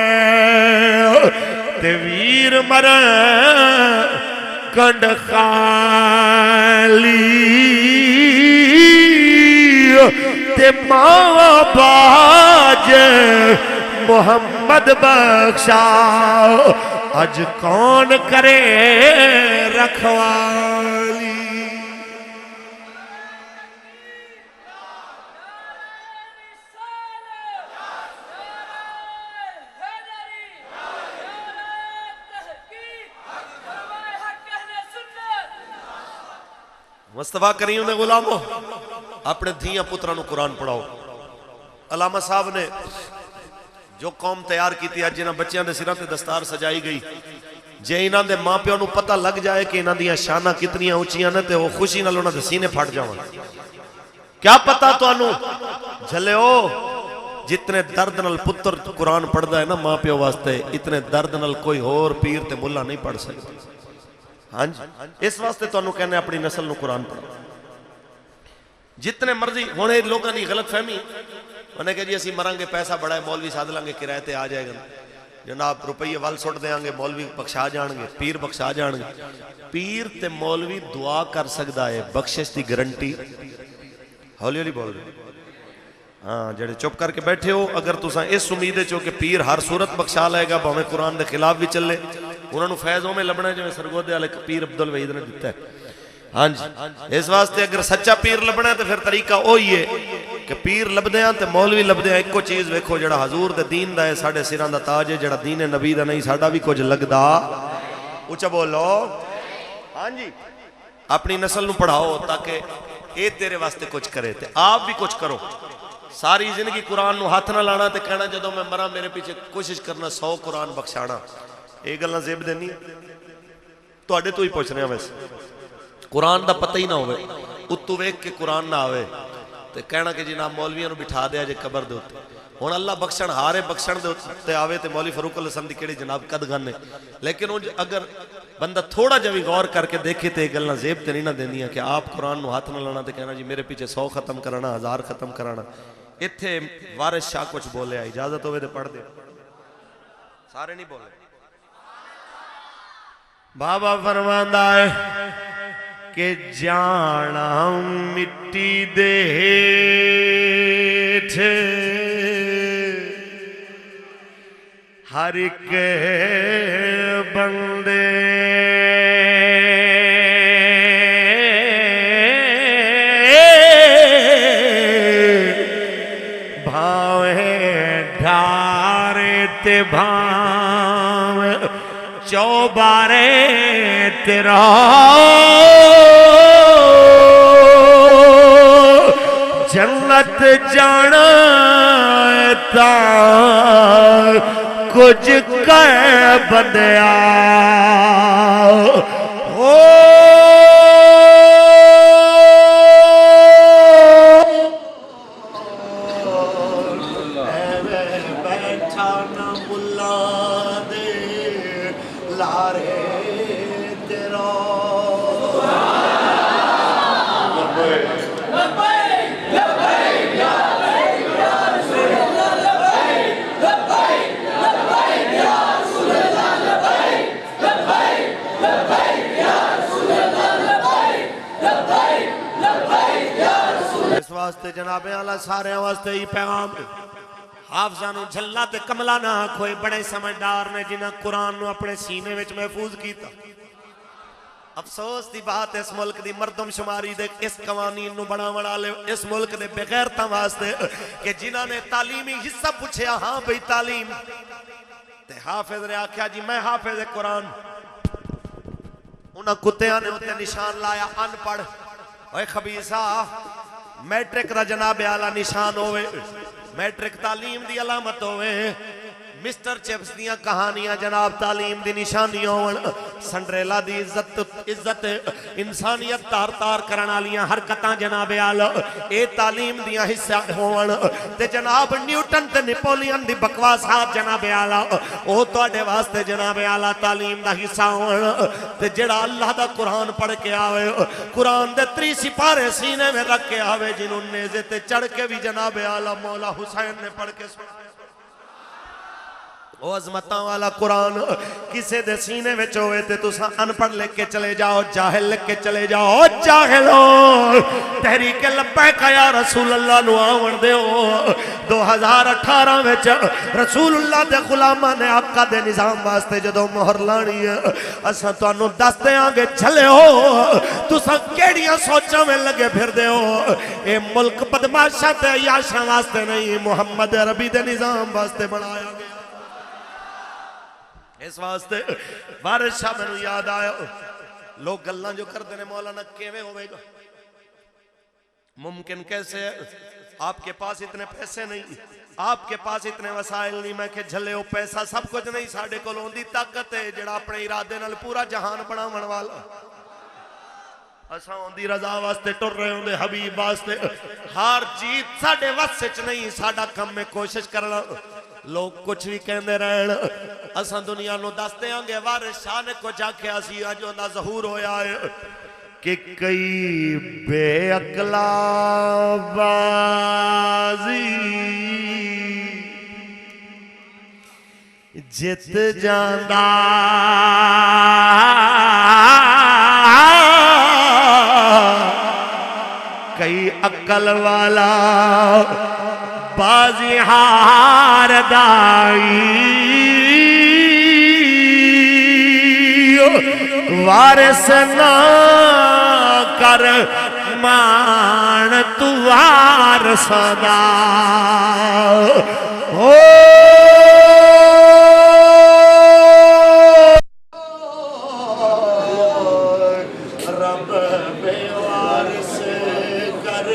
تے ویر مرے کنڈ خالی تے ماں باج محمد بخشا اج کون کرے رکھوالی. مصطفیٰ کریم نے غلاموں اپنے دھیاں پترانوں قرآن پڑھاؤ. علامہ صاحب نے جو قوم تیار کی تھی آج جنہاں بچیاں دے سرہ تے دستار سجائی گئی جے انہاں دے ماں پیوں نوں پتہ لگ جائے کہ انہاں دیاں شانہ کتنیاں اونچیاں نے تے وہ خوشی نال انہاں دے سینے پھٹ جاؤں. کیا پتہ تو انہوں جھلے ہو جتنے درد نال پتر قرآن پڑھ دا ہے نا ماں پیوں واسطے اتنے درد نال کوئی اور پیر تے ملہ نہیں پڑھ سکتے. ہاں جی اس واسطے تو انہوں کہنے اپنی نسل نو قرآن پڑھا. جتنے مرضی ہونے لوگوں نے غلط فہمی انہیں کہ جی اسی مرانگے پیسہ بڑا ہے مولوی ساتھ لانگے کرائے تے آ جائے گا جناب روپیے وال سوٹ دیں گے مولوی بخشا جان گے پیر بخشا جان گے. پیر تے مولوی دعا کر سکتا ہے بخشش دی گارنٹی ہولی ہولی بول رہے ہاں جڑے چپ کر کے بیٹھے ہو اگر تساں اس امید چو کہ پیر ہر صورت بخشا لے گا بھاویں قرآن دے خلاف بھی چلے انہوں نے فیضوں میں لبنا ہے جو سرگودے والے پیر عبدالوحید نے دیتا ہے ہاں جی اس واسطے اگر سچا پیر لبنا ہے تو پھر طریقہ وہی ہے کہ پیر لبدے ہیں تے مولوی لبدے ہیں ایک چیز ویکھو جڑا حضور دے دین دا ہے ساڈے سراں دا تاج ہے جڑا دین نبی دا نہیں ساڈا بھی کچھ لگدا اونچا بولو ہاں جی اپنی نسل نو پڑھاؤ تاکہ اے تیرے واسطے کچھ کرے تے آپ بھی کچھ کرو ساری زندگی قرآن نو ہاتھ نہ لانا تے کہنا جدوں میں مراں میرے پیچھے کوشش کرنا 100 قرآن بخشانا یہ گلاں زیب دینی تواڈے تو ہی پوچھ رہے ہیں ویسے قرآن دا پتہ ہی نہ ہوئے اتو ویکھ کے قرآن نہ آوے تے کہنا کہ جناب مولویاں نو بٹھا دیا جے قبر دے اوتے ہن اللہ بخشن ہارے بخشن دے اوتے آوے تے مولوی فاروق الحسن دی کیڑی جناب قد گن ہے لیکن اگر بندہ تھوڑا جا بھی غور کر کے دیکھے تے گلاں زیب تے نہیں نہ دیندیاں کہ آپ قرآن نو ہاتھ نہ لانا تے کہنا جی میرے پیچھے 100 ختم کرانا 1000 ختم کرانا ایتھے وارث شاہ کچھ بولے اجازت ہوئے تے پڑھ دے سارے نہیں بولے بابا فرماندا ہے کہ جانا مٹی دے ہیٹھ ہر ایک بندے بھاویں ڈھارے تے بھاویں چوبارے تیرا جنت جانا تا کچھ کر بندیا بیٹھا نہ ملا دے لارے تیرا اس واسطے جناب اعلیٰ سارے واسطے ہی پیغام حافظانو جھلا تے کملا نہ کوئی بڑے سمجھدار نے جنہاں قرآن نو اپنے سینے وچ محفوظ کیتا افسوس دی بات اس ملک دی مردم شماری دے اس قوانین نو بڑا بڑا لے اس ملک دے بغیرتاں واسطے کہ جنہاں نے تعلیمی حصہ پوچھیا ہاں بھئی تعلیم تے حافظ نے آکھیا جی میں حافظ قرآن انہاں کتیاں نے ہوتے نشان لایا ان پڑھ اوے خبیثہ میٹرک دا جناب اعلیٰ نشان ہوئے میٹرک تعلیم دی علامت ہوئے مسٹر چپس دیاں کہانیاں جناب تعلیم دی نشانی ہون سنڈریلا دی عزت انسانیت تار تار کرنا لیاں حرکتاں جناب اعلیٰ اے تعلیم دیاں حصہ ہون تے جناب نیوٹن تے نپولین دی بکواسات جناب اعلیٰ او تو اڈے واسطے جناب اعلیٰ تعلیم دا حصہ ہون تے جڑا اللہ دا قرآن پڑھ کے آوے قرآن دے 3 سپارے سینے میں رکھ کے آوے جنہوں نیزے تے چڑھ کے بھی جناب اعلیٰ مولا حسین نے پڑھ کے سنا او عظمتاں والا قرآن کسے دے سینے میں چوئے تے تساں ان پڑھ لکھ کے چلے جاؤ جاہل لکھ کے چلے جاؤ جاہلوں تحریک لبیک یا رسول اللہ نو آون دے ہو 2018 وچ رسول اللہ دے غلاماں نے آقا دے نظام واسطے جدوں مہر لانی ہے اساں تانوں دس دیاں گے چلے ہو تساں کیڑیاں سوچاں میں لگے پھر دے ہو اے ملک بدماشاں تے عیاشاں واسطے نہیں محمد عربی دے نظام واسطے بنایا گیا اس واسطے وارث شاہ میں یاد آیا لوگ گلاں جو کرتے ہیں مولانا کیویں ہوئے گا ممکن کیسے ہے آپ کے پاس اتنے پیسے نہیں آپ کے پاس اتنے وسائل نہیں میں کہ جھلے ہو پیسہ سب کچھ نہیں ساڑھے کو لوندی طاقت ہے جڑا اپنے ارادے نال پورا جہان بنا من والا اساں ہوندی رضا واسطے ٹر رہے ہوندے حبیب واسطے ہار جیت ساڑھے واسچ نہیں ساڑھا کم میں کوشش کرنا لوگ کچھ بھی کہندے رہن اساں دنیا نو دستے ہوں گے وارث شاہ نے کو جا کے اسی آج اندہ ظہور ہویا ہے کہ کئی بے عقلا بازی جت جاندہ کئی عقل والا بازی ہار دائی وارث نہ کر مان تو وارث دا رب بے وارث کر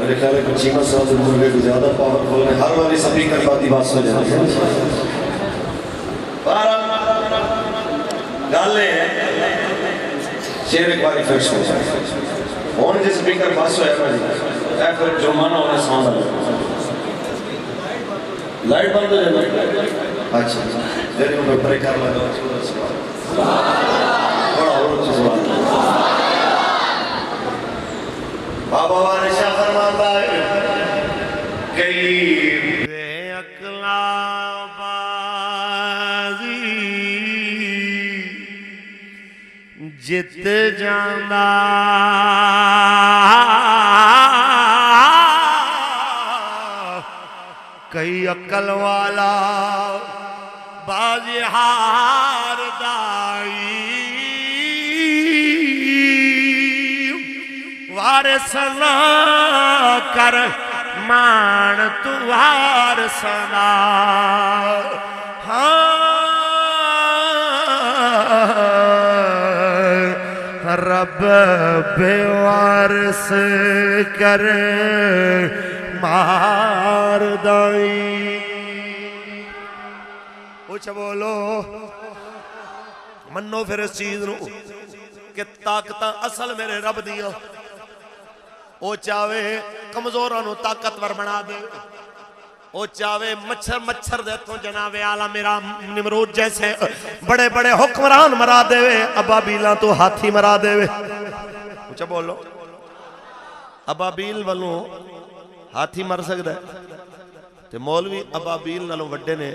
میرے خیال ہے چیمہ صاحب مرغے کو زیادہ پاورفل ہے ہر والی سپیکر بات بات سو جاتی ہے گالے شیر ایک باری فکس ہو جائے ہونے جی سپیکر بات سو ہے اے پھر جو مانا ہونے ساؤنڈ آگا لائٹ بند ہو جائے اچھا جیرے میں پرے کر لگا بڑا اور اچھا سوال بابا وارشہ فرماتا ہے کئی بے اقلا بازی جت جانا کئی عقل والا بازی ہار دائی وارث نہ کر مان تو وارث نہ رب بے وارث کر مار دائی اچھا بولو منو پھر اس چیز نو کہ طاقتاں اصل میرے رب دیاں او چاہے کمزورانو طاقتور بنا دے او چاہے مچھر دے تو جناب اعلیٰ میرا نمرود جیسے بڑے بڑے حکمران مرا دے وے ابابیلاں تو ہاتھی مرا دے وے اچھا بولو ابابیل والوں ہاتھی مر سکتا ہے تے مولوی ابابیل نالوں وڈے نے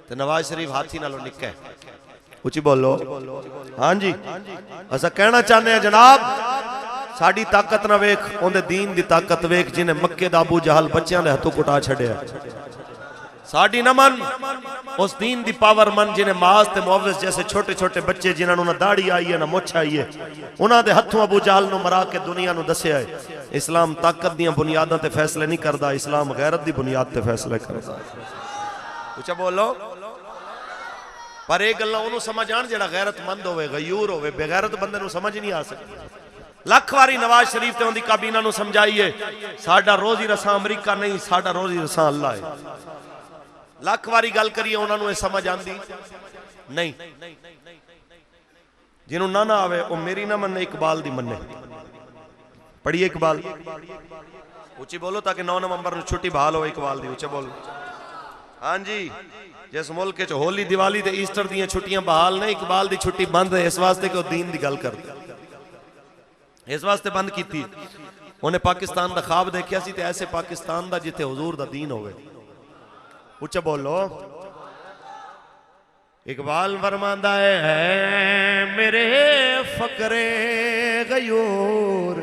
تے نواز شریف ہاتھی نالوں نکے اچھی بولو ہاں جی ایسا کہنا چاہنے ہیں جناب ساڑی طاقت نہ ویک اندے دین دی طاقت ویک جنہیں مکہ دا ابو جہل بچیاں نے ہتھوں کٹا چھڑے ہیں ساڑی نہ من اس دین دی پاور من جنہیں معاذ تے معوذ جیسے چھوٹے چھوٹے بچے جنہوں نہ داڑھی آئی ہے نہ مچھ آئی ہے انہاں دے ہتھوں ابو جہل نو مرا کے دنیا نو دسے آئے اسلام طاقت دیاں بنیاداں تے فیصلے نہیں کردا اسلام غیرت دی بنیاد تے فیصلے کردا اچھا بولو پر ایک اللہ انہوں سمجھ آن جڑا غیرت مند ہوئے غیور ہوئے بے غیرت بندے نو سمجھ نہیں آ سکتا لکھ واری نواز شریف تے ہوندی کابینہ نو سمجھائیے ساڑھا روزی رساں امریکہ نہیں ساڑھا روزی رساں اللہ ہے لکھ واری گل کریے انہوں نے سمجھ آن دی نہیں جنہوں نہ آوے وہ میری نہ مننے اقبال دی مننے پڑھیے اقبال اچھی بولو تاکہ 9 نومبر نو چھٹی بحال ہو اقبال دی اچھا بولو ہاں جی جس ملک کے جو ہولی دیوالی تے ایسٹر دیاں چھٹیاں بحال نہیں اقبال دی چھٹی بند ہے اس واسطے کہ وہ دین دی گل کرتے اس واسطے بند کی تھی انہیں پاکستان دا خواب دیکھیا سی تے ایسے پاکستان دا جتے حضور دا دین ہوئے اچھا بولو اقبال فرماندہ ہے میرے فقر غیور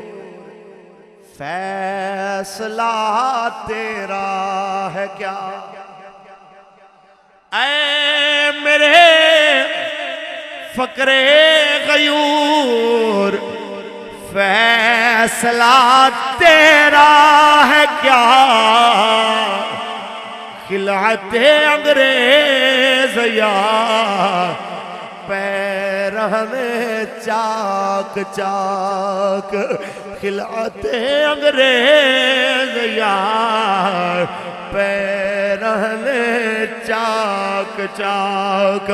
فیصلہ تیرا ہے کیا اے میرے فقر غیور فیصلہ تیرا ہے کیا خلعت انگریز یا پیرہن چاک چاک خلعت انگریز یا پہ رہنے چاک چاک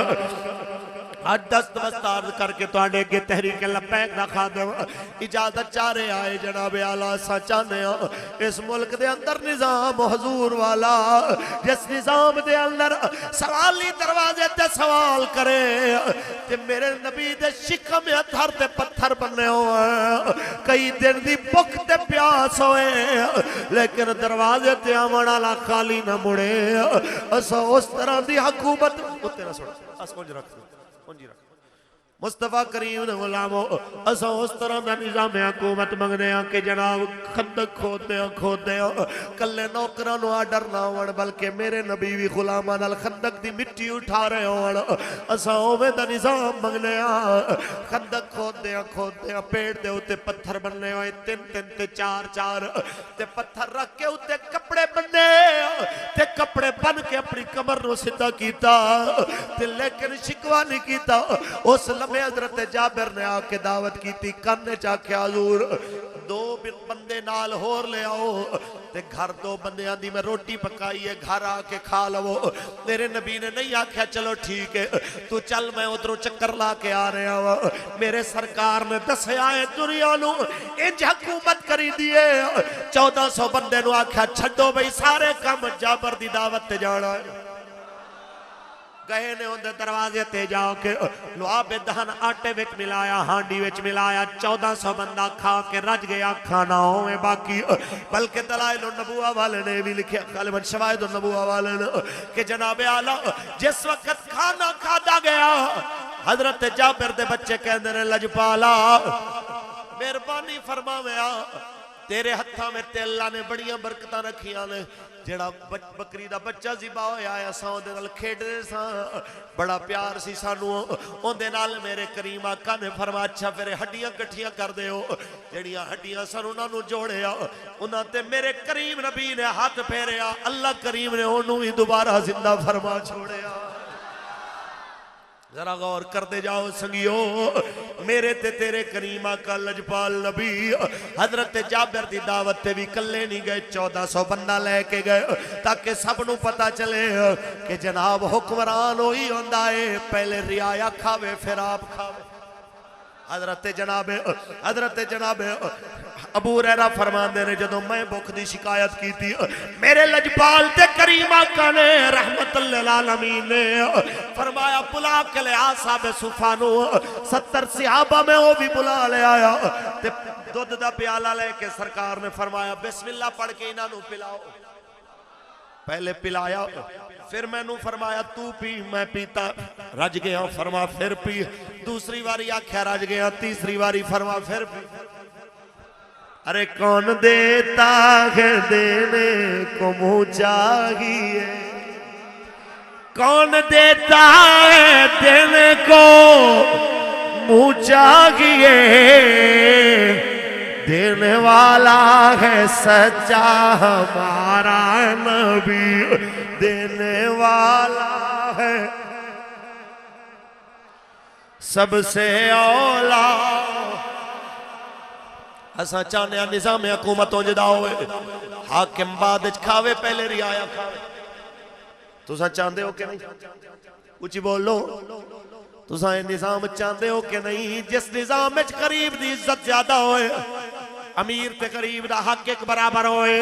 آج دست بستار کر کے تو آنے کے تحریک لبیک نہ خادم اجازت چارے آئے جناب اعلیٰ سا چاہنے اس ملک دے اندر نظام حضور والا جس نظام دے اندر سوالی دروازے تے سوال کرے تے میرے نبی دے شکم اتھر تے پتھر بننے ہوئے کئی دن دی بک تے پیاس ہوئے لیکن دروازے تے آمنا لا خالی نہ مڑے اسا اس طرح دی حکومت اتنے نہ سوڑا اس کو رکھ مصطفیٰ کریم نے غلاموں اسا اس طرح دا نظام حکومت منگنے ہیں کہ جناب خندق کھودے ہیں کلے نوکرانو آڈر نہ ہوڑ بلکہ میرے نبی بھی غلامان الخندق دی مٹی اٹھا رہے ہوڑ اسا اوے دا نظام منگنے ہیں خندق کھودے ہیں پیڑ دے ہوتے پتھر بننے ہوئے تین تے چار تے پتھر رکھ کے ہوتے کپڑے بننے تے کپڑے بن کے اپنی کمر نو سدھا کیتا تے لیکن شکوا نہیں کیتا اس میں حضرت جابر نے آکے دعوت کی تھی کرنے چاکے حضور دو بندے نال ہور لے آؤ تے گھر دو بندے آندھی میں روٹی پکائی ہے گھر آکے کھا لو میرے نبی نے نہیں آکھیا چلو ٹھیک ہے تو چل میں ادھروں چکر لا کے آ رہے ہوں میرے سرکار نے دسیا ہے دنیا نو انج حکومت کری دیئے 1400 بندے نو آکھیا چھڑو بھئی سارے کام جابر دی دعوت تے جانا ہے گئے نے اندر دروازے تے جاؤ کے لعاب دہن آٹے وچ ملایا ہانڈی وچ ملایا 1400 بندہ کھا کے رج گیا کھانا ہوئے باقی بلکہ دلائل النبوہ والے نے بھی لکھے غالباً شواہد النبوہ والے نے کہ جناب اعلیٰ جس وقت کھانا کھادا گیا حضرت جابر دے بچے کہندے نے لجپالا مہربانی فرماویا تیرے ہتھاں میں تے اللہ نے بڑیاں برکتاں رکھیاں نے جڑا بکری دا بچہ زبا ہویا آیا ساں دے نال کھیڈنے ساں بڑا پیار سی سانو اون دے نال میرے کریم آقا نے فرمایا اچھا پھر ہڈیاں کٹھیاں کر دے ہو جڑیاں ہڈیاں سن انہاں نو جوڑیا انہاں تے میرے کریم نبی نے ہاتھ پھیریا اللہ کریم نے انہوں ہی دوبارہ زندہ فرما چھوڑیا ذرا غور کر دے جاؤ سنگیو میرے تے تیرے کریم آقا لجپال نبی حضرت جابر دی دعوت تے بھی کلے نہیں گئے 1400 بندہ لے کے گئے تاکہ سب نو پتا چلے کہ جناب حکمران ہوئی ہوندہ ہے پہلے رعایا کھاوے پھر آپ کھاوے حضرت جناب ابو ہریرہ فرماندے نے جدوں میں بھوک دی شکایت کی تھی میرے لجپال تے کریم آقا نے رحمت للعالمین نے فرمایا بلا کے لے آصحاب صفانو 70 صحابہ میں وہ بھی بلا لے آیا تے دودھ دا پیالہ لے کے سرکار نے فرمایا بسم اللہ پڑھ کے انہاں نو پلاؤ پہلے پلایا پھر میں نو فرمایا تو پی میں پیتا رج گیا فرما پھر پی دوسری واری آکھیا رج گیا تیسری واری فرما پھر پی ارے کون دیتا ہے دینے کو منہ چاہیے کون دیتا ہے دینے کو منہ چاہیے دینے والا ہے سچا ہمارا نبی دینے والا ہے سب سے اولا اسا چاہنے نظام حکومتوں جدا ہوئے حاکم بعد کھاوے پہلے رعایا کھاوے تو سا چاہندے ہو کہ نہیں اچھی بولو تو سا نظام چاہندے ہو کہ نہیں جس نظام میں قریب دی عزت زیادہ ہوئے امیر تے قریب دا حق ایک برابر ہوئے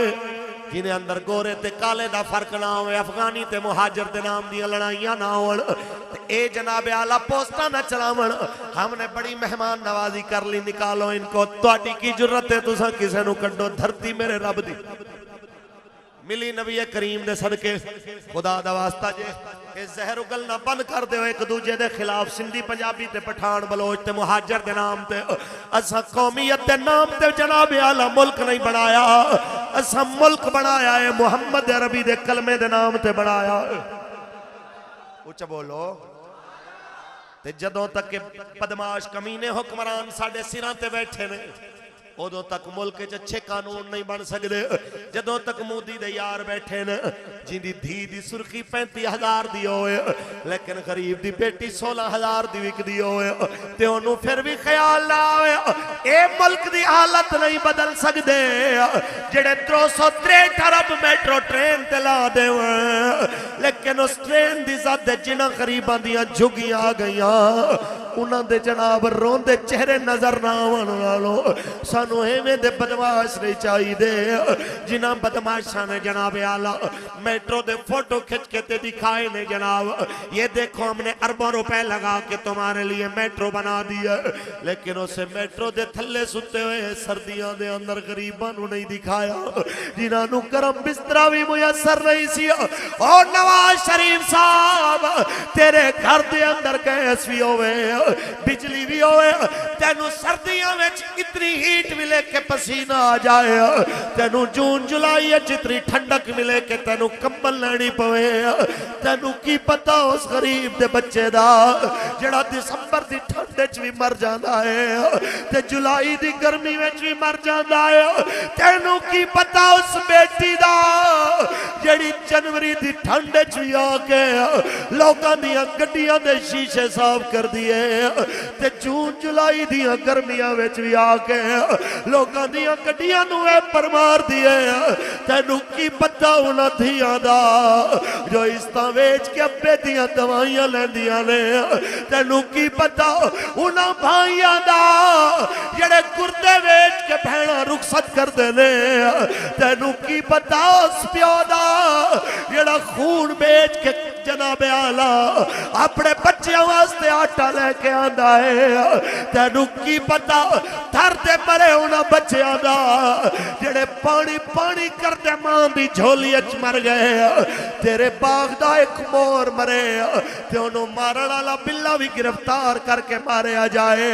جنہیں اندر گورے تے کالے دا فرق نہ ہوئے افغانی تے مہاجر تے نام دیا لڑائیاں نہ ہوئے اے جناب اعلیٰ پوسٹا نہ چلاون ہم نے بڑی مہمان نوازی کر لی نکالو ان کو تواڈی کی جرت ہے تساں کسے نو کڈو دھرتی میرے رب دی ملی نبی کریم دے صدقے خدا دا واسطہ جے اے زہر اگلنا بند کر دے ایک دوجے دے خلاف سندھی پنجابی تے پٹھان بلوچ تے مہاجر دے نام تے اسا قومیت دے نام تے جناب اعلیٰ ملک نہیں بنایا اسا ملک بنایا ہے محمد عربی دے کلمے دے نام تے بنایا اچھا بولو تے جدوں تک کہ بدماش کمینے حکمران ساڑھے سیران تے بیٹھے نے ادوں تک ملک اچھے قانون نہیں بن سکتے جدوں تک مودی دے یار بیٹھے نا جن دی دھی دی سرخی 35,000 دی ہوئے لیکن غریب دی بیٹی 16,000 دی وک دی ہوئے تے انہوں پھر بھی خیال نہ آئے اے ملک دی حالت نہیں بدل سکتے جڑے 363 ارب میٹرو ٹرین تلا دے ہوئے لیکن اس ٹرین دی ذات جنہ غریبان دیاں جھگی آ گئیاں انہاں دے جناب رون دے چہرے نظر نہ آوان والو سانو ایویں دے بدماش نہیں چاہی دے جنہ بدماشاں نے جناب اعلیٰ میٹرو دے فوٹو کھچ کے تے دکھائے نے جناب یہ دیکھو ہم نے اربوں روپے لگا کے تمہارے لیے میٹرو بنا دیا لیکن اسے میٹرو دے تھلے ستے ہوئے سردیاں دے اندر غریباں نو نہیں دکھایا جنہاں نو گرم بسترہ بھی میسر نہیں سی اور نواز شریف صاحب تیرے گھر دے اندر گیس بھی ہوئے بجلی بھی ہوئے تینو سردیاں میں اتنی ہیٹ ملے کہ پسینہ آ جائے تینو جون جولائی جتنی ٹھنڈک ملے کہ تینو کمبل لینی پوے تینو کی پتہ اس غریب دے بچے دا جڑا دسمبر دی ٹھنڈے بھی مر جاندہ ہے تے جولائی دی گرمی میں بھی مر جاندہ ہے تینو کی پتہ اس بیٹی دا جڑی جنوری دی ٹھنڈے بھی آکے لوگاں دیا گڈیاں دے شیشے صاف کر دیئے تے جون جولائی دیا گرمیاں ویچ بھی آکے لوگاں دیا گڈیاں نوے پر مار دیئے تینو کی پتہ انہاں دیا دا جو استان ویچ کے اپنے دیا دوائیاں لین دیا لے تینو کی پتہ انہاں بھائیاں دا جڑے گردے ویچ کے بھینا رخصت کر دے لے تینو کی پتہ اس پیو دا جڑا خون بیچ کے جناب اعلیٰ اپنے بچیاں واسطے آٹا لے کے آندہ ہے تینو کی پتہ تھر دے مرے انہاں بچیاں دا جڑے پانی پانی کر دے ماں دی جھولی اچ مر گئے تیرے باغ دا ایک مور مرے تے انہوں مارن والا بلا بھی گرفتار کر کے مارے آ جائے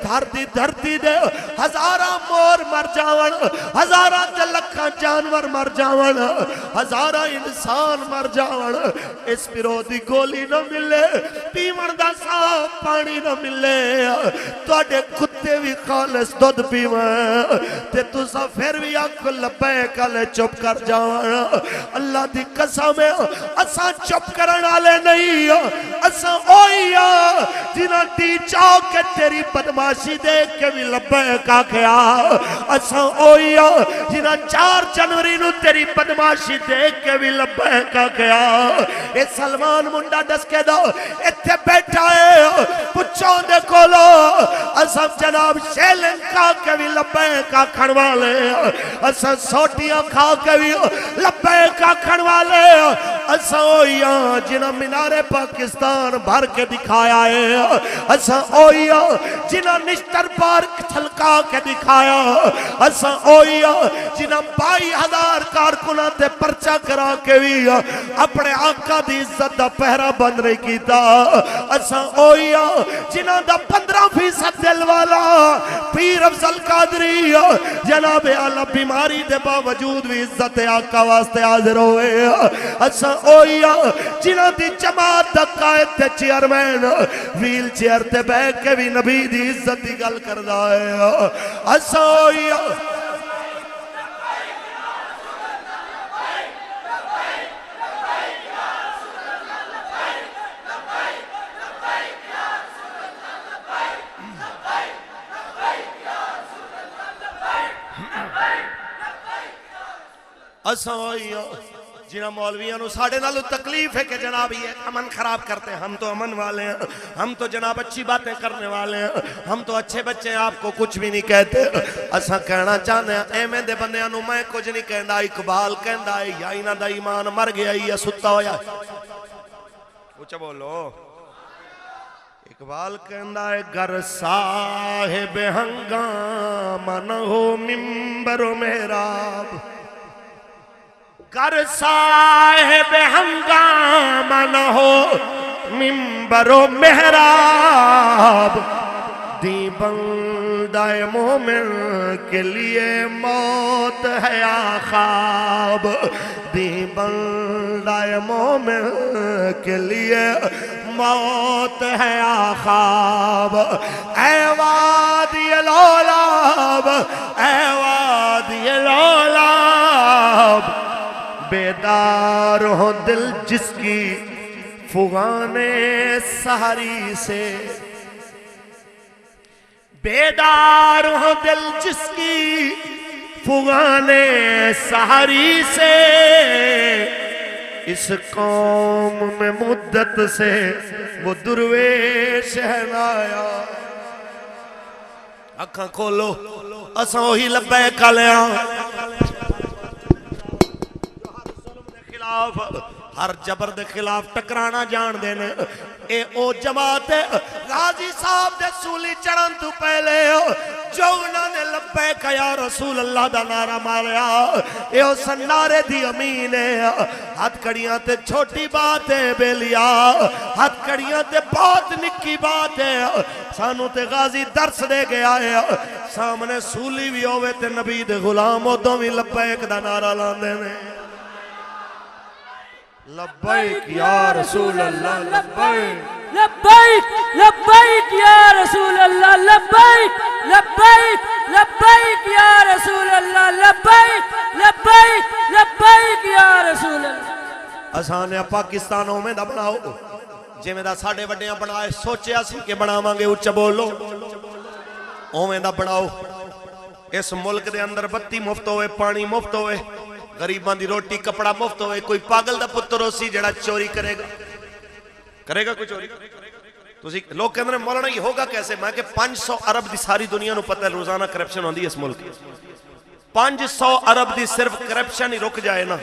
تھر دی دھرتی دے ہزارہ مور مر جاون ہزارہ لکھاں جانور مر جاون ہزارہ انسان مر جاون اس پیرو دی گولی نہ ملے پیون دا صاف پانی نہ ملے توڑے کتے بھی خالص دودھ پیویں تے تُسا پھر بھی آنکھ لبے کالے چپ کر جاؤں اللہ دی قسم ہے اساں چپ کرنا لے نہیں اساں اوئیا جنہ ٹی چاو کے تیری بدماشی دیکھ کے بھی لبے کا کھیا اساں اوئیا جنہ 4 جنوری نو تیری بدماشی دیکھ کے بھی لبے کا کھیا اے سلمان منڈا ڈس کے دو اتھے بیٹھا ہے پچھوں دے کولو اساں جناب شیلن کا کے بھی لبے کا کھڑوا لے اساں سوٹیاں کھا کے بھی لبے کا کھڑوا لے اساں اوئیاں جنہ مینار پاکستان بھر کے دکھایا ہے اساں اوئیاں جنہ نشتر پارک چھلکا کے دکھایا اساں اوئیاں جنہ 22,000 کارکنہ تے پرچہ کرا کے بھی اپنے آقا دی عزت دا پہرا بند رہی کیتا اساں اوئیاں جنہ دا 15% دل والا پیر افضل قادری جناب اعلیٰ بیماری دے باوجود بھی عزت آقا واسطے حاضر ہوئے اساں اوئیاں جنہ دی جماعت دا قائد تے چیئرمین ویل چیئر تے بے کے بھی نبی دی عزت دی گل کر دائے اساں اوئیاں اسوائیاں جنہ مولویاں نو ساڑھے نالو تکلیف ہے کہ جناب یہ امن خراب کرتے ہیں ہم تو امن والے ہیں ہم تو جناب اچھی باتیں کرنے والے ہیں ہم تو اچھے بچے ہیں آپ کو کچھ بھی نہیں کہتے اسا کہنا چاہنے ہیں اے میں دے بندیاں نو میں کچھ نہیں کہنا اقبال کہنا ہے یا انہ دا ایمان مر گیا یا ستا ہویا اچھا بولو اقبال کہنا ہے گر صاحب ہنگامہ نہ ہو ممبر و محراب گر صاحب ہنگامہ نہ ہو ممبر و محراب دی بندہ مومن کے لیے موت ہے یا خواب دی بندہ مومن کے لیے موت ہے یا خواب اے وادی العلاب اے وادی لولاب بیدار ہو دل جس کی فغان سحری سے بیدار ہو دل جس کی فغان سحری سے اس قوم میں مدت سے وہ درویش شہنایا اکھاں کھولو اساں وہی لبیک علیہ ہر جبر دے خلاف ٹکرانا جان دینے اے او جماعت غازی صاحب دے سولی چڑھن تو پہلے جو انہوں نے لبیک یا رسول اللہ دا نعرہ ماریا اے او سنارے دی امین ہے ہاتھ کڑیاں تے چھوٹی بات ہے بیلیا ہاتھ کڑیاں تے بہت نکی بات ہے سانو تے غازی درس دے گیا ہے سامنے سولی بھی ہوئے تے نبی دے غلام ادوں بھی لبیک دا نعرہ لان دینے لبیک یا رسول اللہ لبیک لبیک لبیک یا رسول اللہ لبیک لبیک لبیک یا رسول اللہ لبیک لبیک لبیک یا رسول اللہ اسانے پاکستانوں میں دا بناؤ جے میں دا ساڑھے وڈیاں بنائے سوچیا سی کہ بناواں گے اچھا بولو اویں دا بناؤ اس ملک دے اندر بتی مفت ہوئے پانی مفت ہوئے غریبان دی روٹی کپڑا مفت ہوئے کوئی پاگل دا پتر ہو سی جڑا چوری کرے گا کوئی چوری لوگ کہندے ہیں مولانا یہ ہوگا کیسے میں کہ 500 ارب دی ساری دنیا نو پتہ ہے روزانہ کرپشن ہوندی ہے اس ملک 500 ارب دی صرف کرپشن ہی رک جائے نا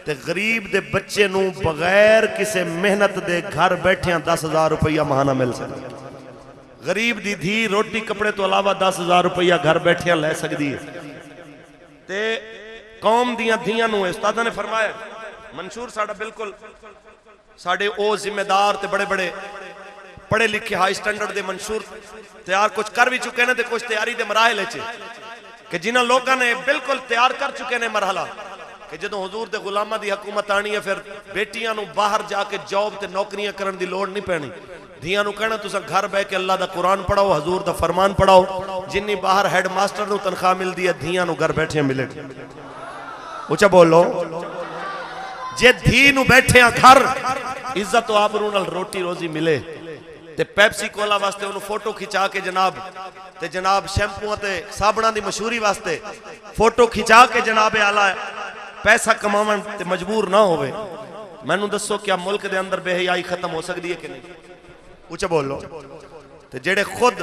تے غریب دے بچے نو بغیر کسے محنت دے گھر بیٹھیاں 10,000 روپیہ ماہانہ مل سکتی غریب دی دھی روٹی کپڑے تو علاوہ 10,000 روپیہ گھر بیٹھیاں لے سکتی ہے تے قوم دیاں دھیاں نو استادہ نے فرمایا منشور ساڑھا بالکل ساڑھے او ذمہ دار تے بڑے بڑے پڑھے لکھے ہائی سٹینڈرڈ دے منشور تیار کچھ کر بھی چکے نے تے کچھ تیاری دے مراحل ہے کہ جنہاں لوگاں نے بالکل تیار کر چکے نے مرحلہ کہ جدوں حضور دے غلامہ دی حکومت آنی ہے پھر بیٹیاں نو باہر جا کے جاب تے نوکریاں کرن دی لوڑ نہیں پہنی دھیاں نو کہنا تسا گھر بے کے اللہ دا قرآن پڑھاؤ حضور دا فرمان پڑھاؤ جنی باہر ہیڈ ماسٹر نو تنخواہ مل دی ہے دھیاں نو گھر بیٹھے ملے اچھا بولو جے دھی نو بیٹھے ہیں گھر عزت و آبرون روٹی روزی ملے تے پیپسی کولا واسطے انہوں فوٹو کھچا کے جناب شیمپوں تے صابنہ دی مشہوری واسطے فوٹو کھچا کے جناب اعلیٰ پیسہ کماون تے مجبور نہ ہوئے میں نو دسو کیا ملک دے اندر بے حیائی ختم ہو سکتی ہے کہ نہیں اچھا بولو تے جڑے خود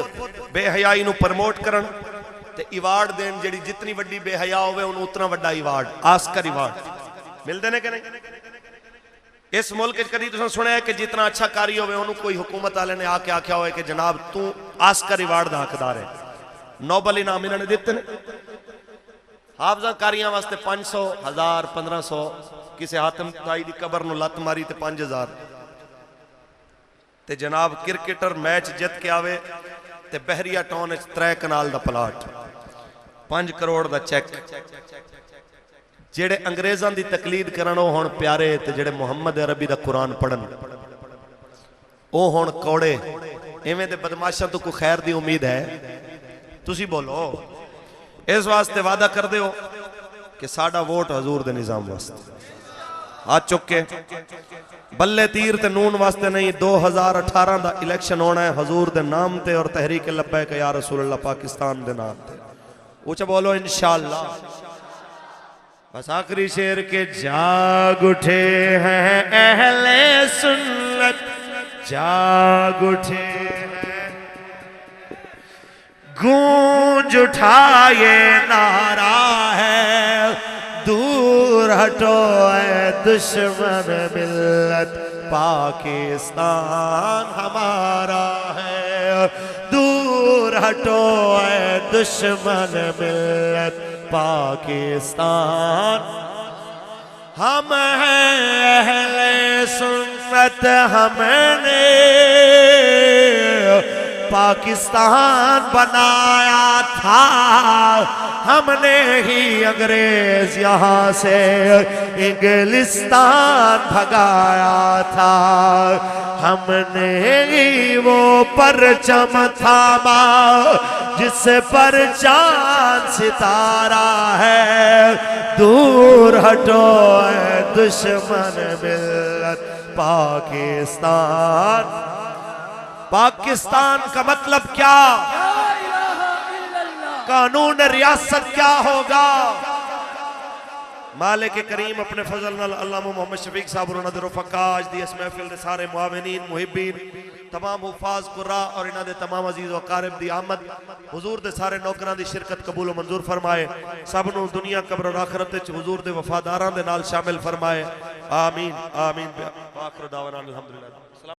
بے حیائی نو پرموٹ کرن تے ایوارڈ دین جڑی جتنی وڈی بے حیا ہوئے انہوں اتنا وڈا ایوارڈ آسکر ایوارڈ مل دینے کہ نہیں اس ملک کدی تساں سنے ہے کہ جتنا اچھا کاری ہوئے انہوں کوئی حکومت والے نے آکے آکھیا ہوئے کہ جناب تو آسکر ایوارڈ دا حقدار ہے نوبل انعام انہوں نے دیتے نے حافظہ کاریاں واسطے 500 1000 1500 کسے حاتم تائی دی قبر نو لت ماری تے 5000 تے جناب کرکٹر میچ جت کے آوے تے بحریہ ٹاؤن 3 کنال دا پلاٹ 5 کروڑ دا چیک جڑے انگریزاں دی تقلید کرن او ہون پیارے تے جڑے محمد عربی دا قرآن پڑھن او ہون کوڑے ایویں دے بدماشاں تو کوئی خیر دی امید ہے تسی بولو اس واسطے وعدہ کر دے ہو کہ ساڑھا ووٹ حضور دے نظام واسطے ہاتھ چکے بلے تیر تے نون واسطے نہیں 2018 دا الیکشن ہونا ہے حضور دے نام تے اور تحریک لبیک یا رسول اللہ پاکستان دے نام تے اوچھا بولو انشاءاللہ بس آخری شعر کے جاگ اٹھے ہیں اہل سنت جاگ اٹھے ہیں گونج اٹھا یہ نعرہ ہے دور ہٹو اے دشمن ملت پاکستان ہمارا ہے دور ہٹو اے دشمن ملت پاکستان ہم ہیں اہل سنت ہم نے پاکستان بنایا تھا، ہم نے ہی انگریز یہاں سے انگلستان بھگایا تھا، ہم نے ہی وہ پرچم تھاما جس پر چاند ستارہ ہے، دور ہٹو اے دشمن ملت پاکستان۔ پاکستان کا مطلب کیا؟ قانون ریاست کیا ہوگا؟ مالک کریم اپنے فضل نال علامہ محمد شفیق صاحب اور انہاں دے رفقا اج دی اس محفل دے سارے معاونین محبین تمام حفاظ قراء اور انہاں دے تمام عزیز و اقارب دی آمد حضور دے سارے نوکراں دی شرکت قبول و منظور فرمائے، سب نو دنیا قبر و آخرت وچ حضور دے وفاداراں دے نال شامل فرمائے، آمین آمین۔ آخر دعوانا الحمدللہ۔